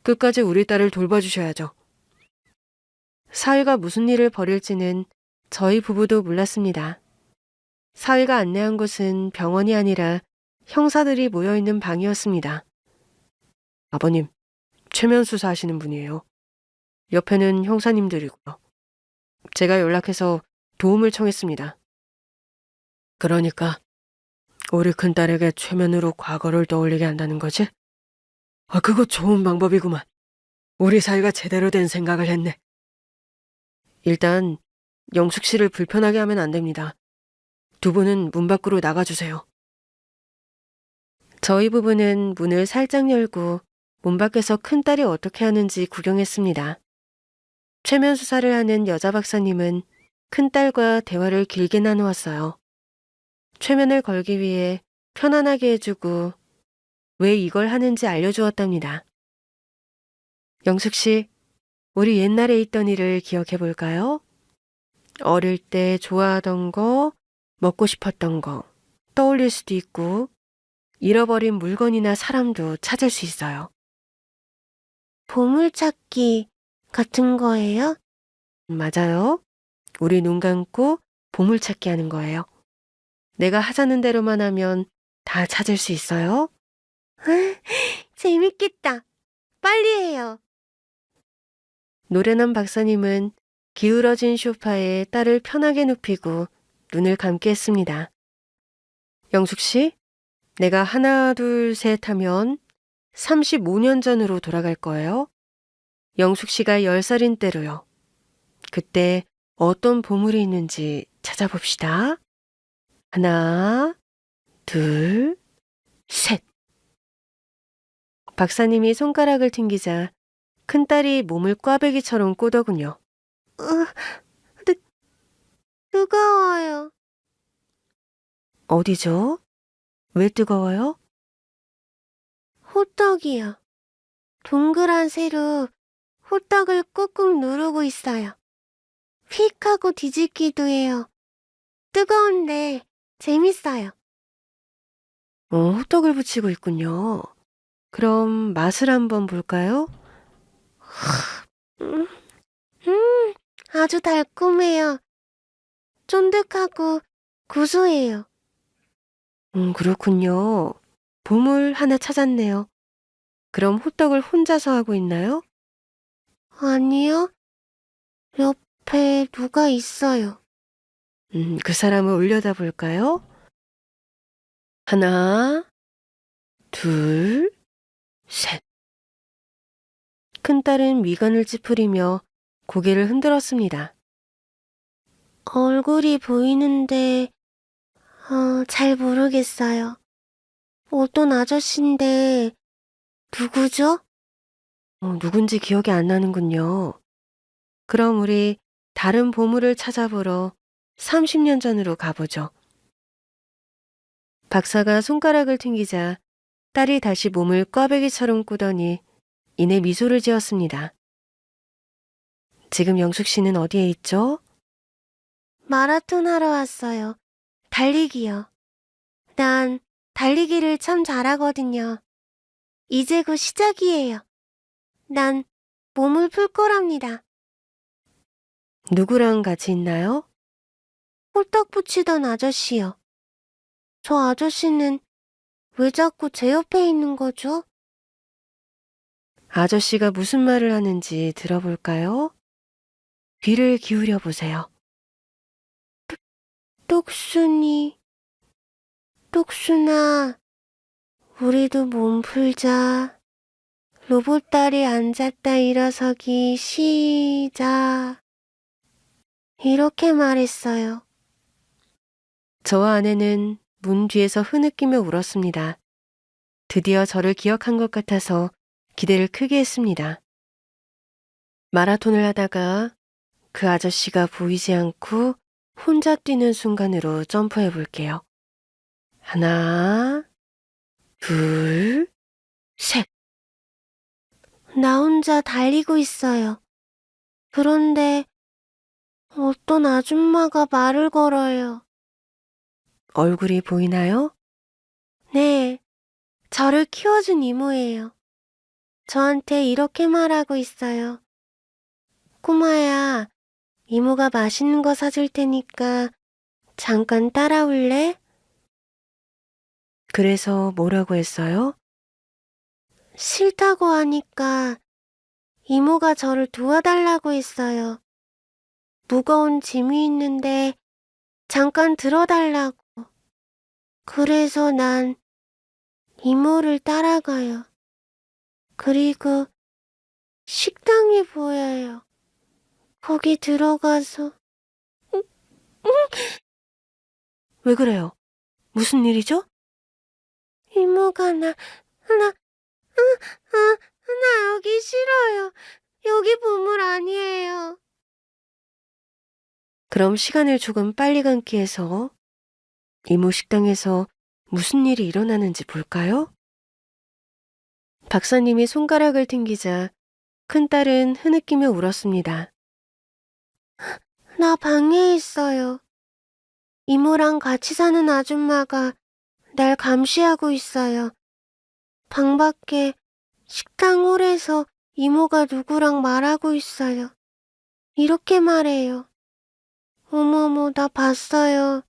끝까지 우리 딸을 돌봐주셔야죠. 사위가 무슨 일을 벌일지는 저희 부부도 몰랐습니다. 사위가 안내한 곳은 병원이 아니라 형사들이 모여있는 방이었습니다. 아버님, 최면 수사하시는 분이에요. 옆에는 형사님들이고요. 제가 연락해서 도움을 청했습니다. 그러니까 우리 큰딸에게 최면으로 과거를 떠올리게 한다는 거지? 그거 좋은 방법이구만. 우리 사이가 제대로 된 생각을 했네. 일단 영숙 씨를 불편하게 하면 안 됩니다. 두 분은 문 밖으로 나가주세요. 저희 부부는 문을 살짝 열고 문 밖에서 큰딸이 어떻게 하는지 구경했습니다. 최면 수사를 하는 여자 박사님은 큰딸과 대화를 길게 나누었어요. 최면을 걸기 위해 편안하게 해주고 왜 이걸 하는지 알려주었답니다. 영숙 씨, 우리 옛날에 있던 일을 기억해 볼까요? 어릴 때 좋아하던 거, 먹고 싶었던 거 떠올릴 수도 있고 잃어버린 물건이나 사람도 찾을 수 있어요. 보물찾기 같은 거예요? 맞아요. 우리 눈 감고 보물찾기 하는 거예요. 내가 하자는 대로만 하면 다 찾을 수 있어요. 재밌겠다. 빨리 해요. 노련한 박사님은 기울어진 소파에 딸을 편하게 눕히고 눈을 감게 했습니다. 영숙 씨, 내가 하나, 둘, 셋 하면 35년 전으로 돌아갈 거예요. 영숙 씨가 10살인 때로요. 그때 어떤 보물이 있는지 찾아봅시다. 하나, 둘, 셋. 박사님이 손가락을 튕기자 큰딸이 몸을 꽈배기처럼 꼬더군요. 뜨거워요. 어디죠? 왜 뜨거워요? 호떡이요. 동그란 새로 호떡을 꾹꾹 누르고 있어요. 휙 하고 뒤집기도 해요. 뜨거운데 재밌어요. 호떡을 붙이고 있군요. 그럼 맛을 한번 볼까요? 음, 아주 달콤해요. 쫀득하고 구수해요. 그렇군요. 보물 하나 찾았네요. 그럼 호떡을 혼자서 하고 있나요? 아니요. 옆에 누가 있어요. 그 사람을 올려다 볼까요? 하나, 둘, 셋. 큰딸은 미간을 찌푸리며 고개를 흔들었습니다. 얼굴이 보이는데 잘 모르겠어요. 어떤 아저씨인데 누구죠? 누군지 기억이 안 나는군요. 그럼 우리 다른 보물을 찾아보러 30년 전으로 가보죠. 박사가 손가락을 튕기자 딸이 다시 몸을 꽈배기처럼 꾸더니 이내 미소를 지었습니다. 지금 영숙 씨는 어디에 있죠? 마라톤 하러 왔어요. 달리기요. 난 달리기를 참 잘하거든요. 이제 곧 시작이에요. 난 몸을 풀 거랍니다. 누구랑 같이 있나요? 홀딱 붙이던 아저씨요. 저 아저씨는 왜 자꾸 제 옆에 있는 거죠? 아저씨가 무슨 말을 하는지 들어볼까요? 귀를 기울여 보세요. 똑순이, 똑순아, 우리도 몸 풀자. 로봇다리 앉았다 일어서기 시작. 이렇게 말했어요. 저와 아내는 문 뒤에서 흐느끼며 울었습니다. 드디어 저를 기억한 것 같아서 기대를 크게 했습니다. 마라톤을 하다가 그 아저씨가 보이지 않고 혼자 뛰는 순간으로 점프해 볼게요. 하나, 둘, 셋. 나 혼자 달리고 있어요. 그런데 어떤 아줌마가 말을 걸어요. 얼굴이 보이나요? 네, 저를 키워준 이모예요. 저한테 이렇게 말하고 있어요. 꼬마야, 이모가 맛있는 거 사줄 테니까 잠깐 따라올래? 그래서 뭐라고 했어요? 싫다고 하니까 이모가 저를 도와달라고 했어요. 무거운 짐이 있는데 잠깐 들어달라고. 그래서 난 이모를 따라가요. 그리고 식당이 보여요. 거기 들어가서 왜 그래요? 무슨 일이죠? 이모가 나 여기 싫어요. 여기 보물 아니에요. 그럼 시간을 조금 빨리 감기 해서 이모 식당에서 무슨 일이 일어나는지 볼까요? 박사님이 손가락을 튕기자 큰딸은 흐느끼며 울었습니다. 나 방에 있어요. 이모랑 같이 사는 아줌마가 날 감시하고 있어요. 방 밖에 식당 홀에서 이모가 누구랑 말하고 있어요. 이렇게 말해요. 어머머, 나 봤어요.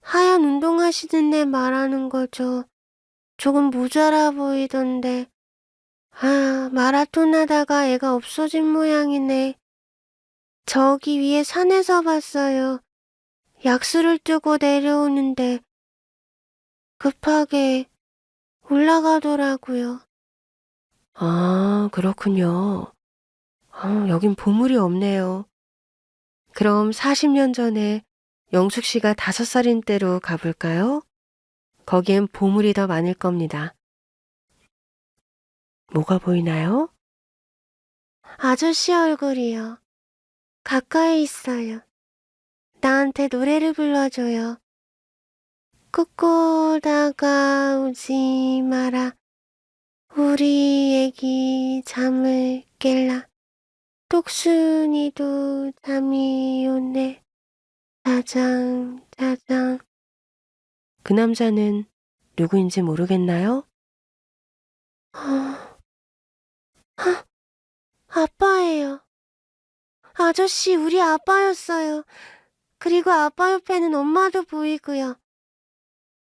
하얀 운동하시는 애 말하는 거죠. 조금 모자라 보이던데. 아, 마라톤 하다가 애가 없어진 모양이네. 저기 위에 산에서 봤어요. 약수를 뜨고 내려오는데 급하게 올라가더라고요. 아, 그렇군요. 여긴 보물이 없네요. 그럼 40년 전에 영숙 씨가 5살인 때로 가볼까요? 거기엔 보물이 더 많을 겁니다. 뭐가 보이나요? 아저씨 얼굴이요. 가까이 있어요. 나한테 노래를 불러줘요. ቁ꾸 다가오지 마라. 우리 애기 잠을 깰라. 똑순이도 잠이 오네. 짜장 짜장. 그 남자는 누구인지 모르겠나요? 아빠예요. 아저씨 우리 아빠였어요. 그리고 아빠 옆에는 엄마도 보이고요.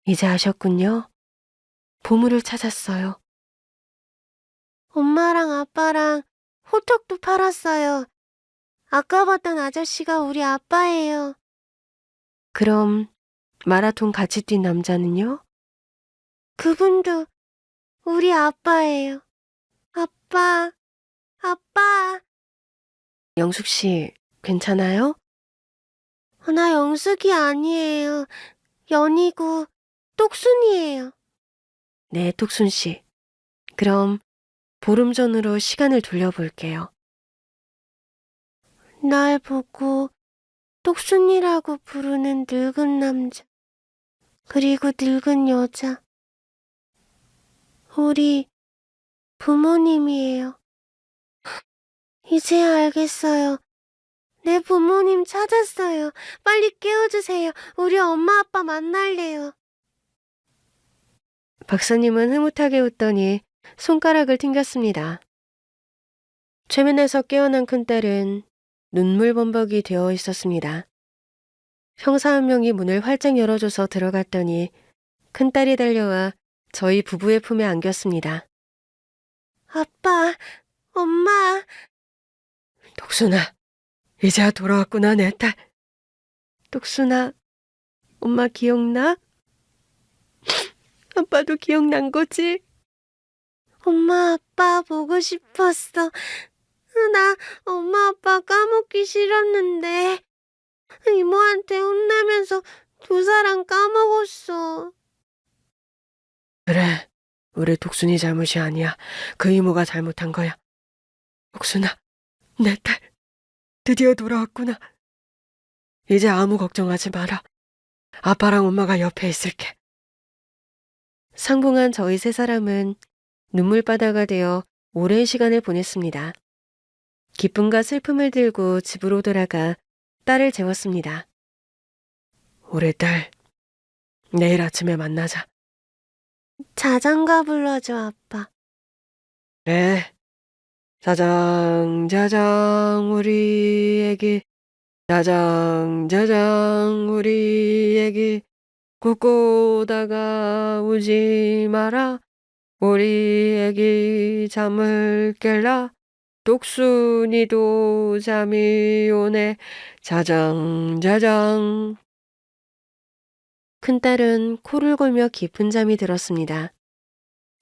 이제 아셨군요. 보물을 찾았어요. 엄마랑 아빠랑 호떡도 팔았어요. 아까 봤던 아저씨가 우리 아빠예요. 그럼 마라톤 같이 뛴 남자는요? 그분도 우리 아빠예요. 아빠, 아빠. 영숙 씨, 괜찮아요? 나 영숙이 아니에요. 연이고 똑순이에요. 네, 톡순 씨. 그럼 보름 전으로 시간을 돌려볼게요. 날 보고 똑순이라고 부르는 늙은 남자. 그리고 늙은 여자. 우리 부모님이에요. 이제야 알겠어요. 내 부모님 찾았어요. 빨리 깨워주세요. 우리 엄마 아빠 만날래요. 박사님은 흐뭇하게 웃더니 손가락을 튕겼습니다. 최면에서 깨어난 큰딸은 눈물범벅이 되어 있었습니다. 형사 한 명이 문을 활짝 열어줘서 들어갔더니 큰딸이 달려와 저희 부부의 품에 안겼습니다. 아빠, 엄마. 독순아, 이제야 돌아왔구나, 내 딸. 독순아, 엄마 기억나? 아빠도 기억난 거지? 엄마 아빠 보고 싶었어. 나 엄마 아빠 까먹기 싫었는데 이모한테 혼나면서 두 사람 까먹었어. 그래, 우리 독순이 잘못이 아니야. 그 이모가 잘못한 거야. 독순아, 내 딸, 드디어 돌아왔구나. 이제 아무 걱정하지 마라. 아빠랑 엄마가 옆에 있을게. 상봉한 저희 세 사람은 눈물바다가 되어 오랜 시간을 보냈습니다. 기쁨과 슬픔을 들고 집으로 돌아가 딸을 재웠습니다. 우리 딸, 내일 아침에 만나자. 자장가 불러줘 아빠. 그래. 자장, 자장, 우리 애기. 자장, 자장, 우리 애기. 꿈꾸다가 우지 마라. 우리 애기 잠을 깰라. 독순이도 잠이 오네. 자장, 자장. 큰딸은 코를 골며 깊은 잠이 들었습니다.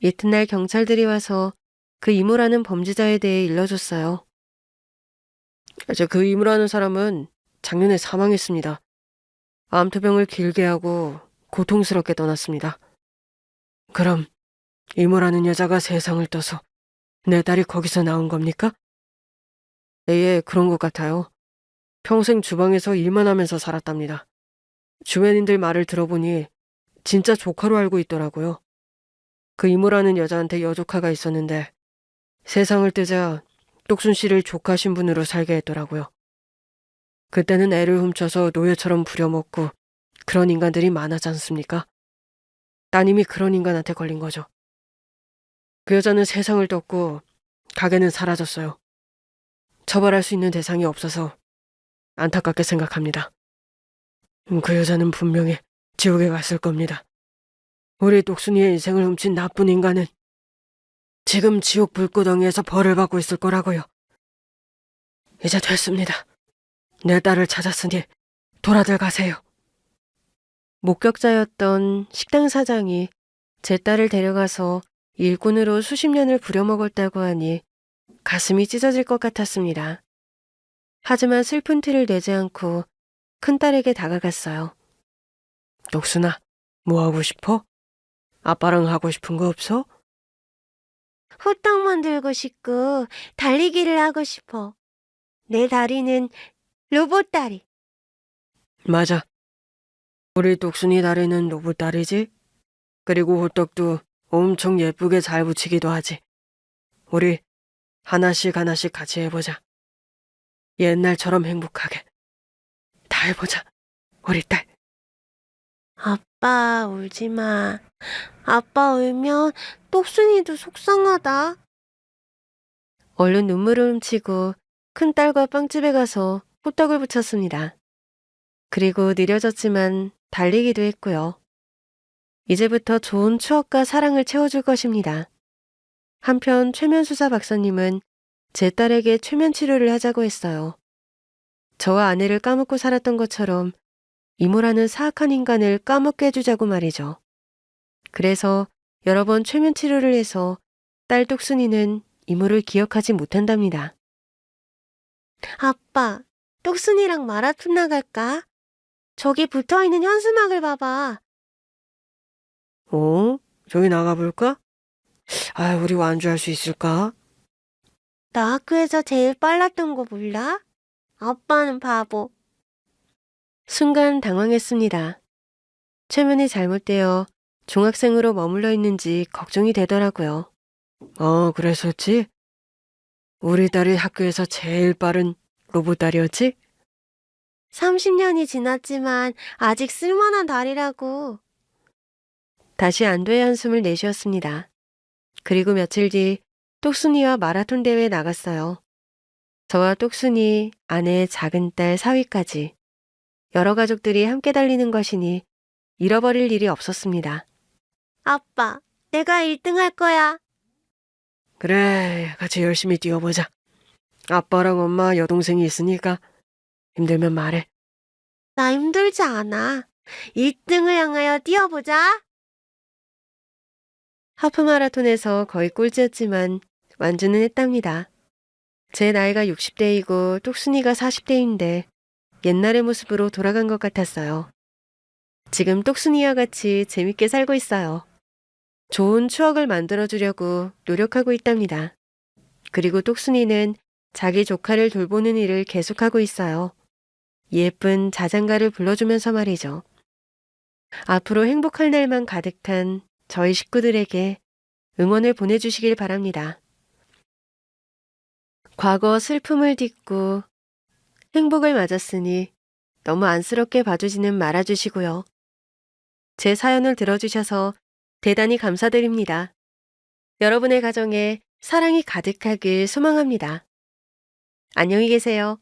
이튿날 경찰들이 와서 그 이모라는 범죄자에 대해 일러줬어요. 그 이모라는 사람은 작년에 사망했습니다. 암투병을 길게 하고 고통스럽게 떠났습니다. 그럼 이모라는 여자가 세상을 떠서 내 딸이 거기서 나온 겁니까? 예, 그런 것 같아요. 평생 주방에서 일만 하면서 살았답니다. 주변인들 말을 들어보니 진짜 조카로 알고 있더라고요. 그 이모라는 여자한테 여조카가 있었는데 세상을 뜨자 똑순 씨를 조카 신분으로 살게 했더라고요. 그때는 애를 훔쳐서 노예처럼 부려먹고 그런 인간들이 많았지 않습니까? 따님이 그런 인간한테 걸린 거죠. 그 여자는 세상을 떴고 가게는 사라졌어요. 처벌할 수 있는 대상이 없어서 안타깝게 생각합니다. 그 여자는 분명히 지옥에 갔을 겁니다. 우리 똑순이의 인생을 훔친 나쁜 인간은 지금 지옥 불구덩이에서 벌을 받고 있을 거라고요. 이제 됐습니다. 내 딸을 찾았으니 돌아들 가세요. 목격자였던 식당 사장이 제 딸을 데려가서 일꾼으로 수십 년을 부려먹었다고 하니 가슴이 찢어질 것 같았습니다. 하지만 슬픈 티를 내지 않고 큰딸에게 다가갔어요. 똑순아, 뭐 하고 싶어? 아빠랑 하고 싶은 거 없어? 호떡 만들고 싶고 달리기를 하고 싶어. 내 다리는 로봇 다리. 맞아. 우리 똑순이 다리는 로봇 다리지? 그리고 호떡도 엄청 예쁘게 잘 붙이기도 하지. 우리 하나씩 하나씩 같이 해보자. 옛날처럼 행복하게. 다 해보자, 우리 딸. 아빠, 울지 마. 아빠 울면 똑순이도 속상하다. 얼른 눈물을 훔치고 큰딸과 빵집에 가서 호떡을 붙였습니다. 그리고 느려졌지만 달리기도 했고요. 이제부터 좋은 추억과 사랑을 채워줄 것입니다. 한편 최면수사 박사님은 제 딸에게 최면 치료를 하자고 했어요. 저와 아내를 까먹고 살았던 것처럼 이모라는 사악한 인간을 까먹게 해주자고 말이죠. 그래서 여러 번 최면 치료를 해서 딸 똑순이는 이모를 기억하지 못한답니다. 아빠, 똑순이랑 마라톤 나갈까? 저기 붙어있는 현수막을 봐봐. 저기 나가볼까? 우리 완주할 수 있을까? 나 학교에서 제일 빨랐던 거 몰라? 아빠는 바보. 순간 당황했습니다. 최면이 잘못되어 중학생으로 머물러 있는지 걱정이 되더라고요. 그랬었지? 우리 딸이 학교에서 제일 빠른 로봇 딸이었지? 30년이 지났지만 아직 쓸만한 다리라고. 다시 안도의 한숨을 내쉬었습니다. 그리고 며칠 뒤 똑순이와 마라톤 대회에 나갔어요. 저와 똑순이, 아내의 작은 딸 사위까지 여러 가족들이 함께 달리는 것이니 잃어버릴 일이 없었습니다. 아빠, 내가 1등 할 거야. 그래, 같이 열심히 뛰어보자. 아빠랑 엄마, 여동생이 있으니까 힘들면 말해. 나 힘들지 않아. 1등을 향하여 뛰어보자. 하프 마라톤에서 거의 꼴찌였지만 완주는 했답니다. 제 나이가 60대이고 똑순이가 40대인데 옛날의 모습으로 돌아간 것 같았어요. 지금 똑순이와 같이 재밌게 살고 있어요. 좋은 추억을 만들어주려고 노력하고 있답니다. 그리고 똑순이는 자기 조카를 돌보는 일을 계속하고 있어요. 예쁜 자장가를 불러주면서 말이죠. 앞으로 행복할 날만 가득한 저희 식구들에게 응원을 보내주시길 바랍니다. 과거 슬픔을 딛고 행복을 맞았으니 너무 안쓰럽게 봐주지는 말아주시고요. 제 사연을 들어주셔서 대단히 감사드립니다. 여러분의 가정에 사랑이 가득하길 소망합니다. 안녕히 계세요.